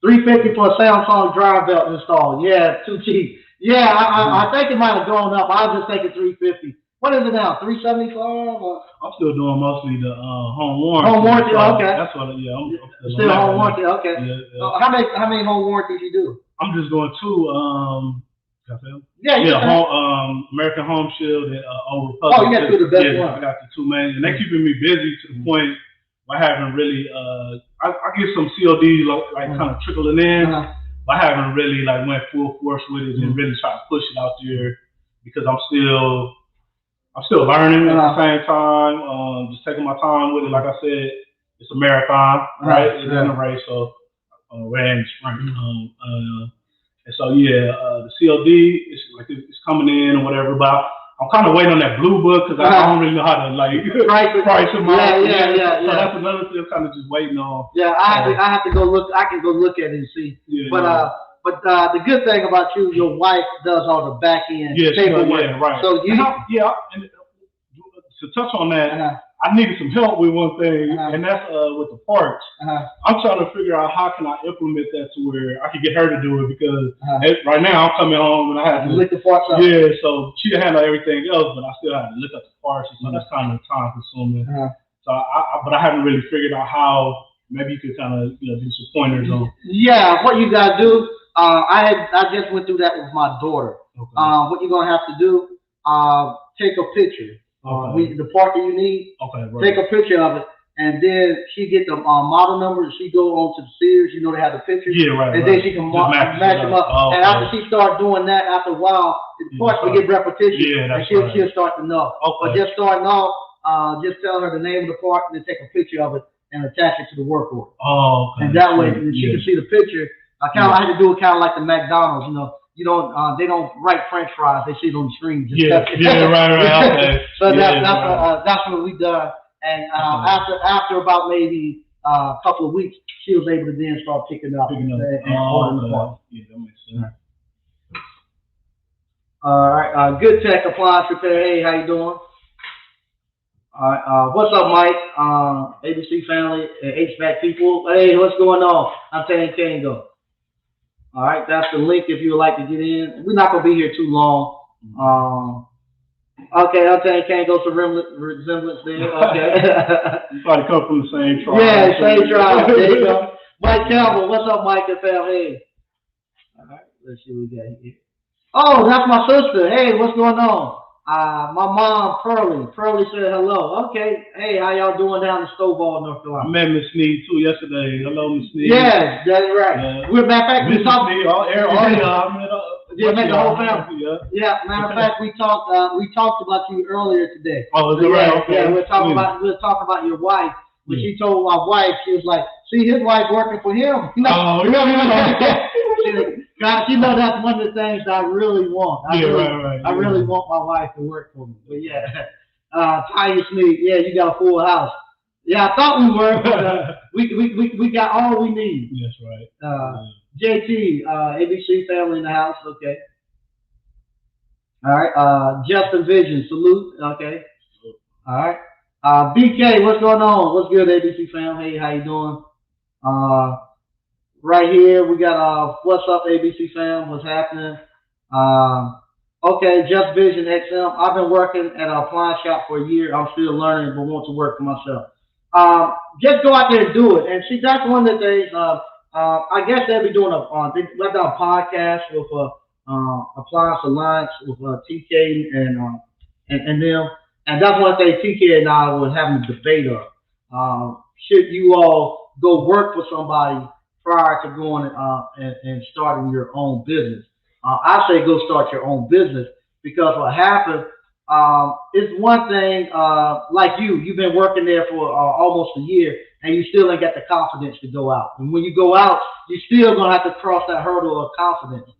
[SPEAKER 1] $350 for a Samsung drive belt installed. Yeah, too cheap. Yeah, I think it might have gone up. I was just thinking $350. What is it now? $375?
[SPEAKER 2] I'm still doing mostly the home warranty.
[SPEAKER 1] Home warranty, okay.
[SPEAKER 2] That's what. Yeah, I'm
[SPEAKER 1] still home warranty. Okay.
[SPEAKER 2] Yeah.
[SPEAKER 1] How many home warranties you do?
[SPEAKER 2] I'm just going to
[SPEAKER 1] Yeah.
[SPEAKER 2] American Home Shield and Old Republic.
[SPEAKER 1] Oh, you got to do the best one.
[SPEAKER 2] I got the two main, and they're keeping me busy to the point I haven't really. I get some COD like kind of trickling in. But I haven't really went full force with it and really tried to push it out there because I'm still learning at the same time. Just taking my time with it. Like I said, it's a marathon, right? It's in a race, so ran sprint. And so the COD is it's coming in or whatever. But I'm kind of waiting on that blue book because I don't really know how to price them out.
[SPEAKER 1] Yeah.
[SPEAKER 2] So that's another thing I'm kind of just waiting on.
[SPEAKER 1] Yeah, I have to go look. I can go look at it and see. But the good thing about you, your wife does all the back end paperwork.
[SPEAKER 2] Yeah, right.
[SPEAKER 1] So you,
[SPEAKER 2] and to touch on that, I needed some help with one thing, and that's with the parts. I'm trying to figure out how can I implement that to where I can get her to do it because right now I'm coming home and I have to
[SPEAKER 1] lick the parts up.
[SPEAKER 2] Yeah, so she can handle everything else, but I still have to look up the parts, so that's kind of time consuming. So but I haven't really figured out how. Maybe you could kind of do some pointers on.
[SPEAKER 1] Yeah, what you gotta do. I just went through that with my daughter.
[SPEAKER 2] Okay.
[SPEAKER 1] What you're gonna have to do, take a picture. The part that you need.
[SPEAKER 2] Okay. Right.
[SPEAKER 1] Take a picture of it, and then she get the model number. And she go on to the Sears. You know they have the pictures.
[SPEAKER 2] Yeah, right.
[SPEAKER 1] And then she can match them up.
[SPEAKER 2] Oh,
[SPEAKER 1] and after she start doing that, after a while, the parts will get repetition.
[SPEAKER 2] Yeah,
[SPEAKER 1] and she'll start to know.
[SPEAKER 2] Okay.
[SPEAKER 1] But just starting off, just tell her the name of the part, and then take a picture of it and attach it to the work order.
[SPEAKER 2] Oh, okay.
[SPEAKER 1] And that way she can see the picture. I had to do it kind of like the McDonald's, You don't. They don't write French fries. They see it on the screen.
[SPEAKER 2] Right. Okay.
[SPEAKER 1] So that's what we done. And after about maybe a couple of weeks, she was able to then start picking up and ordering the parts.
[SPEAKER 2] Yeah, that makes sense.
[SPEAKER 1] All right. Good Tech Appliance Repair. Hey, how you doing? All right. What's up, Mike? ABC family, HVAC people. Hey, what's going on? I'm telling Kango. All right, that's the link if you would like to get in. We're not gonna be here too long. Okay, I'll tell you, can't go to resemblance there. Okay.
[SPEAKER 2] You probably come from the same tribe.
[SPEAKER 1] Yeah, same tribe. There you go. Mike Campbell, what's up, Mike and fam? Hey. All right, let's see what we got here. Oh, that's my sister. Hey, what's going on? My mom, Pearlie said hello. Okay. Hey, how y'all doing down in Stovall, North Carolina?
[SPEAKER 2] I met Miss Sneed too yesterday. Hello, Miss Sneed.
[SPEAKER 1] Yes, that's right. Matter of fact, we talked. Met the whole family. Yeah. Matter of fact, we talked about you earlier today.
[SPEAKER 2] Oh, is it right? Okay.
[SPEAKER 1] Yeah, we're talking about your wife. When she told my wife, she was like, "See, his wife working for him." She know that's one of the things I really want. I really want my wife to work for me. But yeah, Tanya Sneed, yeah, you got a full house. Yeah, I thought we were, but we got all we need.
[SPEAKER 2] That's right.
[SPEAKER 1] JT, ABC family in the house. Okay. All right. Justin Vision, salute. Okay. All right. BK, what's going on? What's good, ABC fam? Hey, how you doing? Right here, we got what's up, ABC fam? What's happening? Okay, Just Vision XM. I've been working at an appliance shop for a year. I'm still learning, but want to work for myself. Just go out there and do it. And see, that's one of the things. I guess they'll be doing a podcast with Appliance Alliance with TK and them. And that's one thing TK and I was having a debate of. Should you all go work for somebody prior to going and starting your own business? I say go start your own business, because what happens is one thing, like you've been working there for almost a year and you still ain't got the confidence to go out. And when you go out, you're still going to have to cross that hurdle of confidence.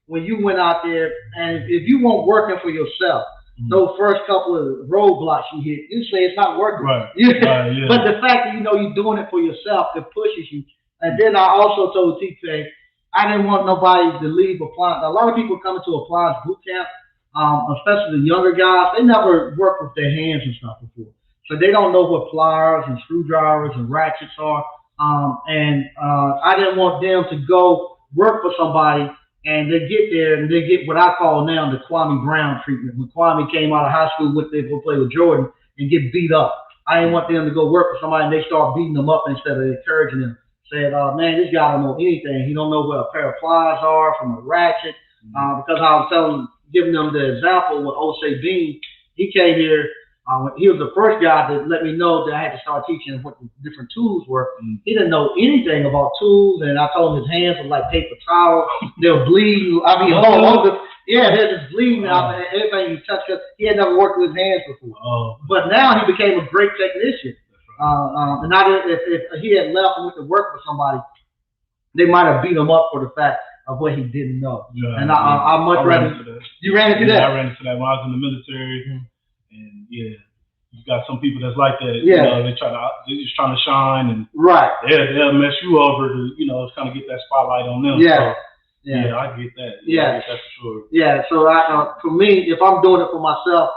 [SPEAKER 1] When you went out there, and if you weren't working for yourself, those first couple of roadblocks you hit, you say it's not working.
[SPEAKER 2] Right.
[SPEAKER 1] Yeah. But the fact that you're doing it for yourself, it pushes you. And then I also told TK, I didn't want nobody to leave Appliance. A lot of people come into Appliance boot camp, especially the younger guys. They never worked with their hands and stuff before, so they don't know what pliers and screwdrivers and ratchets are. I didn't want them to go work for somebody and they get there and they get what I call now the Kwame Brown treatment. When Kwame came out of high school, they go play with Jordan and get beat up. I didn't want them to go work for somebody and they start beating them up instead of encouraging them. Said, man, this guy don't know anything. He don't know what a pair of pliers are from a ratchet. Because I was giving them the example with Osei Bean. He came here. He was the first guy that let me know that I had to start teaching what the different tools were. He didn't know anything about tools, and I told him his hands were like paper towels. They'll bleed. I mean, they're just bleeding out of everything you touch, because he had never worked with his hands before. But now he became a great technician. And if he had left and went to work for somebody, they might have beat him up for the fact of what he didn't know. Yeah, and I much rather. You ran into that?
[SPEAKER 2] I ran into that when I was in the military. And yeah, you got some people that's like that.
[SPEAKER 1] Yeah.
[SPEAKER 2] They're just trying to shine, and
[SPEAKER 1] right.
[SPEAKER 2] They'll mess you over to kind of get that spotlight on them.
[SPEAKER 1] Yeah.
[SPEAKER 2] Yeah, I get that.
[SPEAKER 1] Yeah,
[SPEAKER 2] I get that for sure.
[SPEAKER 1] Yeah, so for me, if I'm doing it for myself,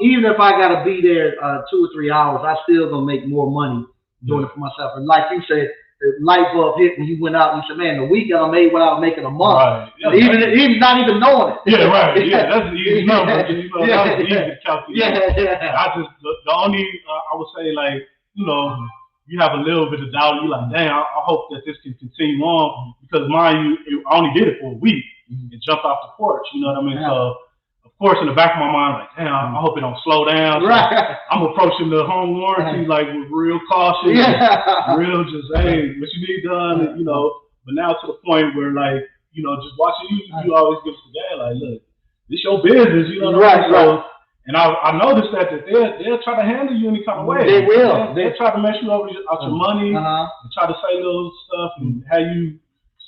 [SPEAKER 1] even if I gotta be there 2 or 3 hours, I still gonna make more money doing it for myself. And like you said, the light bulb hit when you went out and you said, "Man, the weekend I made what I was making a month."
[SPEAKER 2] Right. Yeah,
[SPEAKER 1] even not even knowing it.
[SPEAKER 2] Yeah, right. Yeah, that's an easy number. That was easy to calculate.
[SPEAKER 1] Yeah.
[SPEAKER 2] I just the only I would say like you have a little bit of doubt. You're like, dang, I hope that this can continue on because mind you, I only did it for a week and jumped off the porch. You know what I mean? So of course, in the back of my mind, like, damn, I hope it don't slow down. So
[SPEAKER 1] Right.
[SPEAKER 2] I'm approaching the home warranty like with real caution, real just hey, what you need done, But now to the point where like just watching you always give us the guy like, look, this your business, you know what I mean? So, and I noticed that they'll try to handle you any kind of way.
[SPEAKER 1] They will.
[SPEAKER 2] They'll try to mess you over out your money and try to say little stuff and have you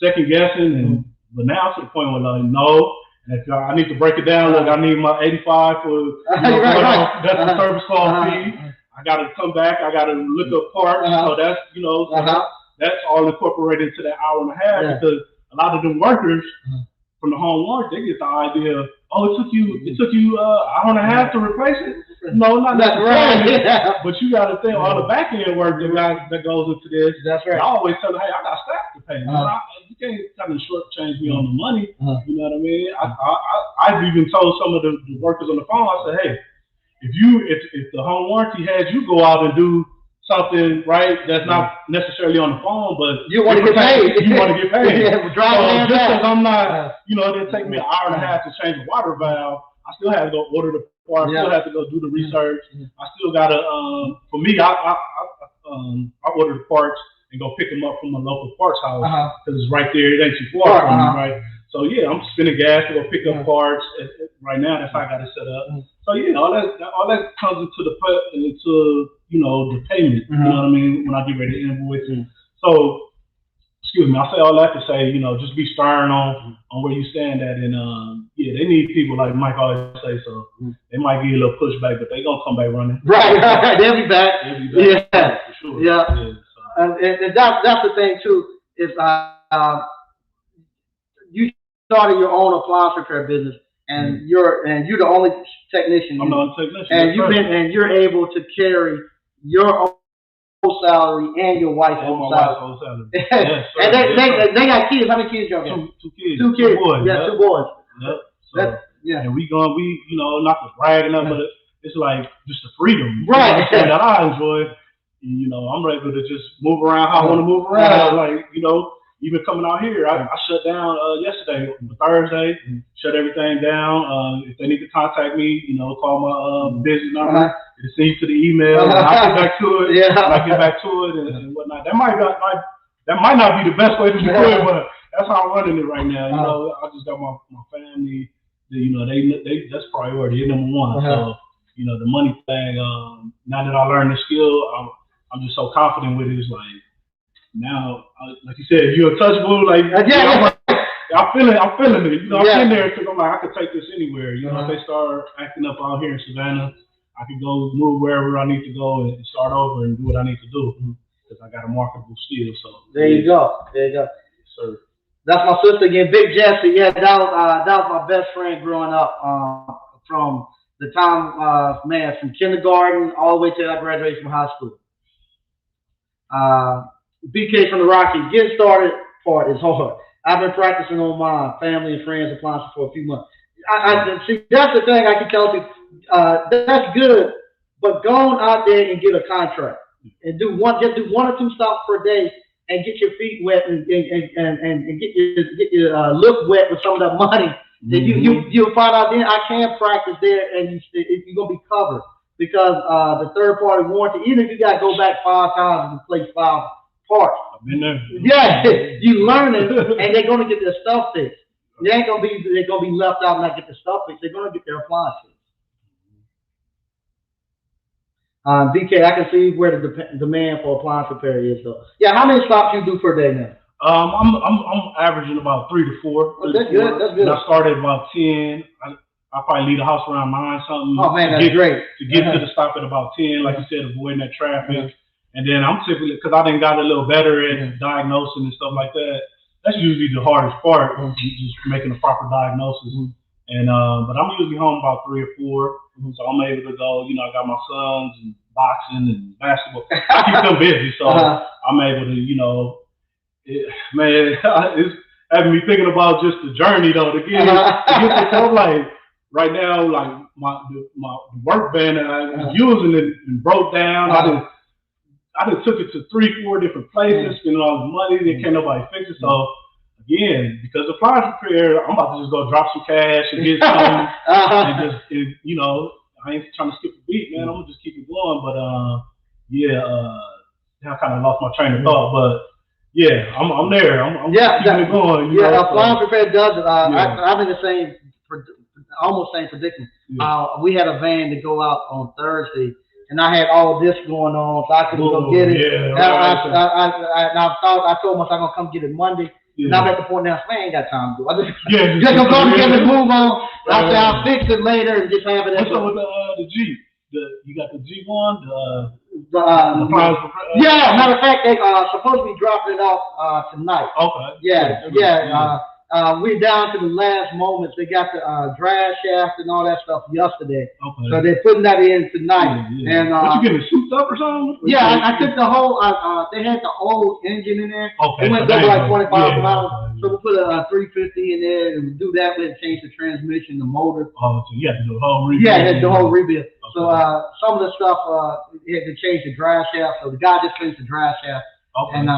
[SPEAKER 2] second guessing. But now to the point where like, no. And if I need to break it down, look, I need my 85 for that's the service call fee. I got to come back. I got to look up parts. So that's that's all incorporated into that hour and a half because a lot of them workers from the home warranty, they get the idea, oh, it took you hour and a half to replace it. No, not necessarily. But you got to think all the back end work that goes into this.
[SPEAKER 1] That's right.
[SPEAKER 2] I always tell them, hey, I got staff to pay. You can't kind of shortchange me on the money. You know what I mean? I've even told some of the workers on the phone. I said, hey, if the home warranty has you go out and do something right that's not necessarily on the phone, but
[SPEAKER 1] you want to get paid.
[SPEAKER 2] You want to get paid.
[SPEAKER 1] So just
[SPEAKER 2] because I'm not, it'll take me an hour and a half to change a water valve. I still have to go order the part. I still have to go do the research. I still gotta. For me, I order the parts and go pick them up from a local parts house because it's right there. It ain't too far from me, right? So yeah, I'm spending gas to go pick up parts. Right now, that's how I got it set up. So all that comes into the payment. You know what I mean? When I get ready to invoice. So, excuse me, I say all that to say, just be stern on where you stand at, and they need people like Mike always say. So they might give you a little pushback, but they gonna come back running.
[SPEAKER 1] Right. They'll be back.
[SPEAKER 2] For sure.
[SPEAKER 1] Yeah. And that's the thing too is you started your own appliance repair business. And you're the only technician.
[SPEAKER 2] I'm the only technician.
[SPEAKER 1] And you're able to carry your own salary and your wife's own salary. Yes, and they got kids. How many kids y'all got?
[SPEAKER 2] Two kids.
[SPEAKER 1] 2 kids.
[SPEAKER 2] Two boys.
[SPEAKER 1] Yeah, 2 boys.
[SPEAKER 2] Yep. So, and we not to brag enough, but it's like just the freedom.
[SPEAKER 1] Right.
[SPEAKER 2] That I enjoy. I'm able to just move around how I want to move around. Even coming out here, I shut down yesterday, Thursday, shut everything down. If they need to contact me, call my business number, it'll send you to the email, and I'll get back to it. When I get back to it and whatnot. That might not be the best way to do it, but that's how I'm running it right now. I just got my family. They that's priority. They're number one. So the money thing. Now that I learned the skill, I'm just so confident with it. It's like. Now, like you said, you're untouchable. Like I'm feeling it. I'm in there because I'm like I could take this anywhere. If they start acting up out here in Savannah, I can go move wherever I need to go and start over and do what I need to do because I got a marketable skill. So
[SPEAKER 1] there you go. Yes, sir. That's my sister again, Big Jessie. Yeah, that was my best friend growing up from the time from kindergarten all the way till I graduated from high school. BK from the Rockies, getting started part is hard. I've been practicing on my family and friends appliances for a few months. I see that's the thing I can tell people. That's good, but go on out there and get a contract and do one or two stops per day and get your feet wet and get your lip wet with some of that money. Then you'll find out then I can practice there and you're gonna be covered because the third party warranty. Even if you gotta go back 5 times and replace 5 parts.
[SPEAKER 2] I've been there.
[SPEAKER 1] Yeah, you learn it, and they're gonna get their stuff fixed. They're gonna be left out and not get their stuff fixed. They're gonna get their appliance fixed. BK, I can see where the demand for appliance repair is though. Yeah, how many stops you do per day now?
[SPEAKER 2] I'm averaging about 3 to 4.
[SPEAKER 1] That's good. That's good.
[SPEAKER 2] And I started about 10. I probably leave the house around 9 something.
[SPEAKER 1] Oh man, that's great.
[SPEAKER 2] To get to the stop at about 10, like you said, avoiding that traffic. And then I'm typically, because I done got a little better at diagnosing and stuff like that, that's usually the hardest part, just making a proper diagnosis. And but I'm usually home about 3 or 4, so I'm able to go. You know, I got my sons and boxing and basketball. I keep them busy, so I'm able to, you know, man, it's having me thinking about just the journey though. To get to like right now, like my work van that I was using it and broke down. I just took it to 3, 4 different places, spending all the money, then can't nobody fix it. So again, because the Appliance repair, I'm about to just go drop some cash and get something, and you know, I ain't trying to skip a beat, man. I'm gonna just keep it going. But I kind of lost my train of thought, but yeah, I'm there. I'm keeping it going. You know,
[SPEAKER 1] Appliance repair does it. I'm in the same, almost same predicament. We had a van to go out on Thursday. And I had all this going on, so I couldn't go get it.
[SPEAKER 2] Yeah,
[SPEAKER 1] I told myself I'm gonna come get it Monday. And I'm at the point now, I ain't got time to do it. Just gonna come get it, move on. I said I'll fix it later and just have it.
[SPEAKER 2] What's up with the Jeep? You got the G1, the
[SPEAKER 1] Appliance. Matter of fact, they supposed to be dropping it off tonight.
[SPEAKER 2] Okay.
[SPEAKER 1] We're down to the last moments. They got the drive shaft and all that stuff yesterday.
[SPEAKER 2] Okay.
[SPEAKER 1] So they're putting that in tonight.
[SPEAKER 2] Yeah. And what, you getting it souped up or something?
[SPEAKER 1] I took the whole. They had the old engine in there.
[SPEAKER 2] Okay.
[SPEAKER 1] It went over like 25 miles. So we put a 350 in there and do that. We change the transmission, the motor.
[SPEAKER 2] Oh, so you had to do the whole rebuild.
[SPEAKER 1] Yeah, had the whole rebuild. Okay. So some of the stuff he had to change the drive shaft. So the guy just changed the drive shaft.
[SPEAKER 2] Okay.
[SPEAKER 1] And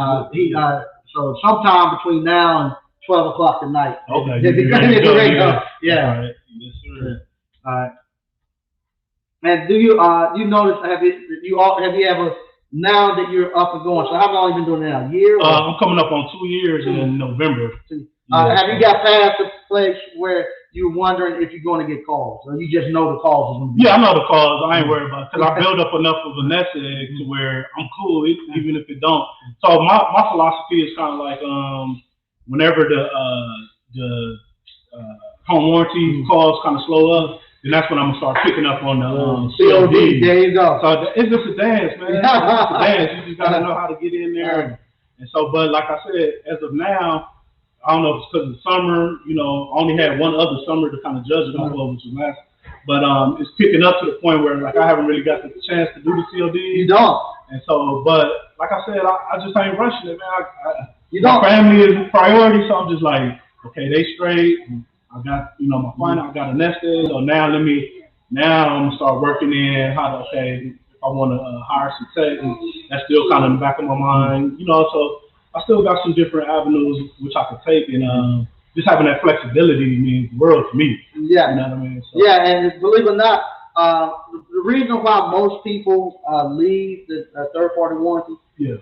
[SPEAKER 1] so sometime between now and 12 o'clock tonight.
[SPEAKER 2] Okay.
[SPEAKER 1] Yeah.
[SPEAKER 2] Right. Yes, sir.
[SPEAKER 1] All right. And do you notice? Have you ever, now that you're up and going? So how long have you been doing it now? A year?
[SPEAKER 2] I'm coming up on 2 years in November.
[SPEAKER 1] Have you got past the place where you're wondering if you're going to get calls, or you just know the calls are going to be?
[SPEAKER 2] Yeah, I know the calls. I ain't worried about it because I build up enough of a nest egg to where I'm cool, even if it don't. So my philosophy is kind of like whenever the home warranty calls kind of slow up, then that's when I'm gonna start picking up on the COD.
[SPEAKER 1] There you go.
[SPEAKER 2] So it's just a dance, man. It's just a dance. You just gotta know how to get in there. And so, but like I said, as of now, I don't know if it's because of the summer. You know, I only had one other summer to kind of judge it off of, which was last. But it's picking up to the point where like I haven't really got the chance to do the COD.
[SPEAKER 1] You don't.
[SPEAKER 2] And so, but like I said, I just ain't rushing it, man. My family is a priority, so I'm just like, okay, they straight. I got, my finance. I got a nest egg. So now I'm gonna start working in how to, okay, if I want to hire some tech, that's still kind of in the back of my mind, So I still got some different avenues which I could take, and just having that flexibility means the world to me.
[SPEAKER 1] Yeah.
[SPEAKER 2] You know what I mean? So.
[SPEAKER 1] Yeah, and believe it or not, the reason why most people leave the third-party warranty is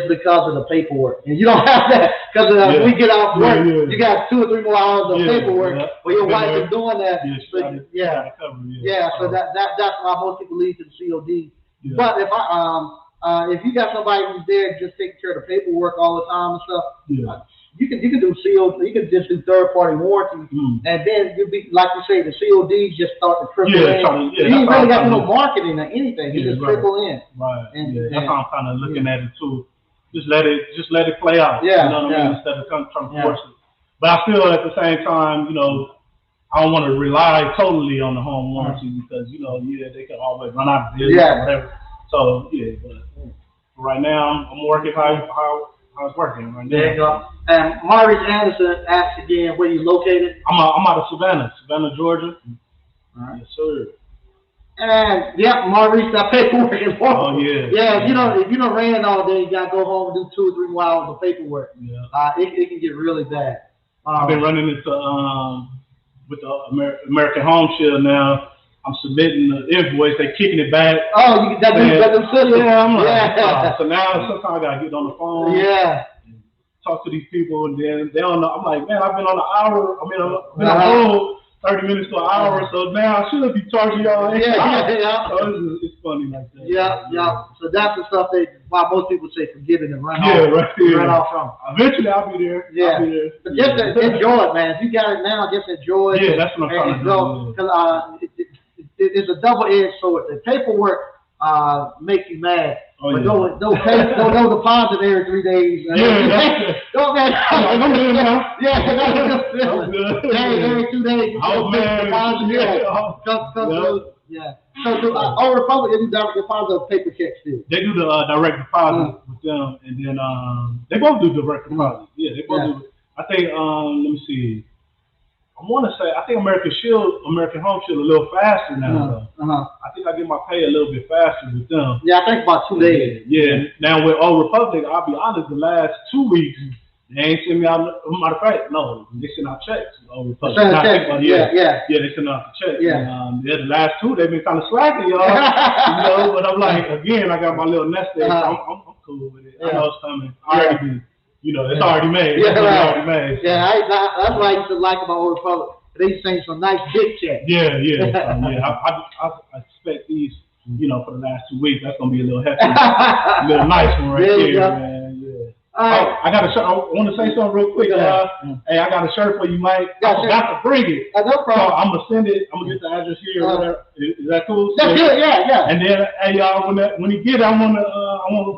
[SPEAKER 1] because of the paperwork. And you don't have that because we get out work, you got 2 or 3 more hours of paperwork where your wife is doing that. So that's why most people leave to the COD. Yeah. But if you got somebody who's there just taking care of the paperwork all the time and stuff, you can do COD. You can just do third-party warranty, and then you'll be like you say, the CODs just start to trickle in. You ain't really got no marketing or anything. You just trickle in.
[SPEAKER 2] Right. And that's how I'm kind of looking at it too. Just let it play out. Yeah. You know what I mean? Instead of trying to force it. But I feel at the same time, I don't want to rely totally on the home warranty because they can always run out of business or whatever. So but right now I'm working how I was working right now.
[SPEAKER 1] There you go. And Maurice Anderson asked again where you located.
[SPEAKER 2] I'm out of Savannah, Georgia. All right. Yes, sir.
[SPEAKER 1] And Maurice got paperwork involved.
[SPEAKER 2] Oh yeah.
[SPEAKER 1] Yeah, if you don't ran all day, you gotta go home and do 2 or 3 more hours of paperwork. Yeah. It can get really bad.
[SPEAKER 2] I've been running into with the American Home Shield now. I'm submitting the invoice, they kicking it back.
[SPEAKER 1] Oh, you got them system.
[SPEAKER 2] Yeah, I'm like, so now sometimes I gotta get on the phone.
[SPEAKER 1] Yeah.
[SPEAKER 2] Talk to these people, and then they don't know. I'm like, man, I've been on an hour. I've been on the road 30 minutes to an hour, so now I shouldn't be charging y'all.
[SPEAKER 1] Yeah.
[SPEAKER 2] So it's funny like that.
[SPEAKER 1] Yeah. So that's the stuff why most people say forget it and run off. Run off from.
[SPEAKER 2] Eventually, I'll be there.
[SPEAKER 1] Yeah. I'll be there. But just enjoy it, man. If you got it now, just enjoy it.
[SPEAKER 2] Yeah, that's what I'm trying to do.
[SPEAKER 1] It's a double-edged sword. The paperwork make you mad.
[SPEAKER 2] Oh,
[SPEAKER 1] but
[SPEAKER 2] yeah.
[SPEAKER 1] don't deposit every 3 days.
[SPEAKER 2] Yeah,
[SPEAKER 1] don't man.
[SPEAKER 2] I'm good now.
[SPEAKER 1] Yeah,
[SPEAKER 2] I'm good.
[SPEAKER 1] Hey, every 2 days.
[SPEAKER 2] Oh, man.
[SPEAKER 1] Yeah. So Old Republic, they do direct deposit or paper check still.
[SPEAKER 2] They do the direct deposit with them, and then they both do direct deposit. Yeah, they both do. I think let me see. I want to say I think American Home Shield a little faster now. I think I get my pay a little bit faster with them.
[SPEAKER 1] Yeah, I think about 2 days.
[SPEAKER 2] Yeah. Now with Old Republic, I'll be honest, the last 2 weeks they ain't send me out. Matter of fact, no, they send out checks. Old Republic. Yeah, they send out the checks.
[SPEAKER 1] Yeah.
[SPEAKER 2] And, the last 2 they've been kind of slacking, y'all. But I'm like, again, I got my little nest egg, so I'm cool with it. I know it's coming. I already been. It's already made.
[SPEAKER 1] Yeah, right.
[SPEAKER 2] Already made. So.
[SPEAKER 1] Yeah, that's what I used to like about Old Republic. They send some nice big checks.
[SPEAKER 2] Yeah. I expect these, for the last 2 weeks, that's gonna be a little hefty, a little nice one right there, man. Yeah.
[SPEAKER 1] All right.
[SPEAKER 2] I got a shirt. I want to say something real quick. Hey, I got a shirt for you, Mike. I forgot to bring it.
[SPEAKER 1] No problem.
[SPEAKER 2] So I'm gonna send it. I'm gonna get the address here. Is that cool?
[SPEAKER 1] That's good. Yeah.
[SPEAKER 2] And then, hey, y'all, when he get it, I want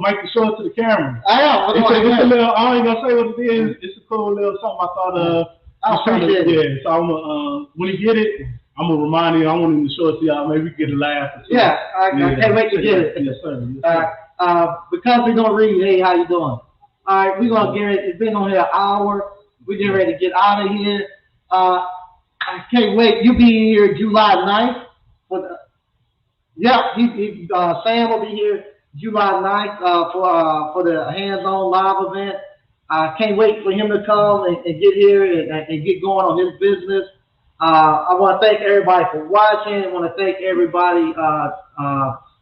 [SPEAKER 2] Mike to show it to the camera.
[SPEAKER 1] I am.
[SPEAKER 2] It's a little. I ain't gonna say what it is. It's a cool little something I thought of.
[SPEAKER 1] I appreciate it.
[SPEAKER 2] Yeah. So I'm gonna when he get it, I'm gonna remind him. I want him to show it to y'all. Maybe we can get a laugh. Or something.
[SPEAKER 1] Yeah. I can't wait to get it.
[SPEAKER 2] Yes, sir.
[SPEAKER 1] Because we're gonna read. Hey, how you doing? All right, we're gonna get ready. It's been on here an hour. We're getting ready to get out of here. I can't wait. You'll be here July 9th. Sam will be here July 9th for the hands-on live event. I can't wait for him to come and get here and get going on his business. I want to thank everybody for watching. I want to thank everybody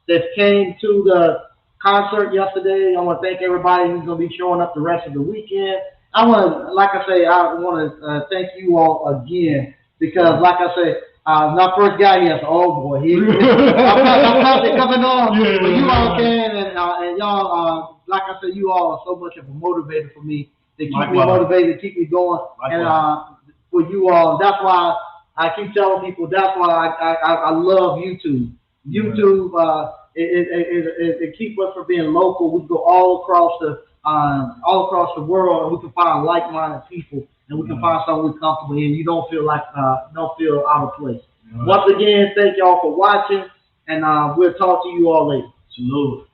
[SPEAKER 1] that came to the concert yesterday. I want to thank everybody who's going to be showing up the rest of the weekend. I want to thank you all again because, like I say, when I first got here, I said, "Oh boy, I'm probably coming on." But you all can, and y'all, like I said, you all are so much of a motivator for me. They keep me motivated, keep me going, and for you all, that's why I keep telling people. That's why I love YouTube. YouTube. It keeps us from being local. We go all across the world, and we can find like-minded people, and we can find something we're comfortable in. You don't feel out of place. Once again, thank y'all for watching, and we'll talk to you all later.
[SPEAKER 2] Salute.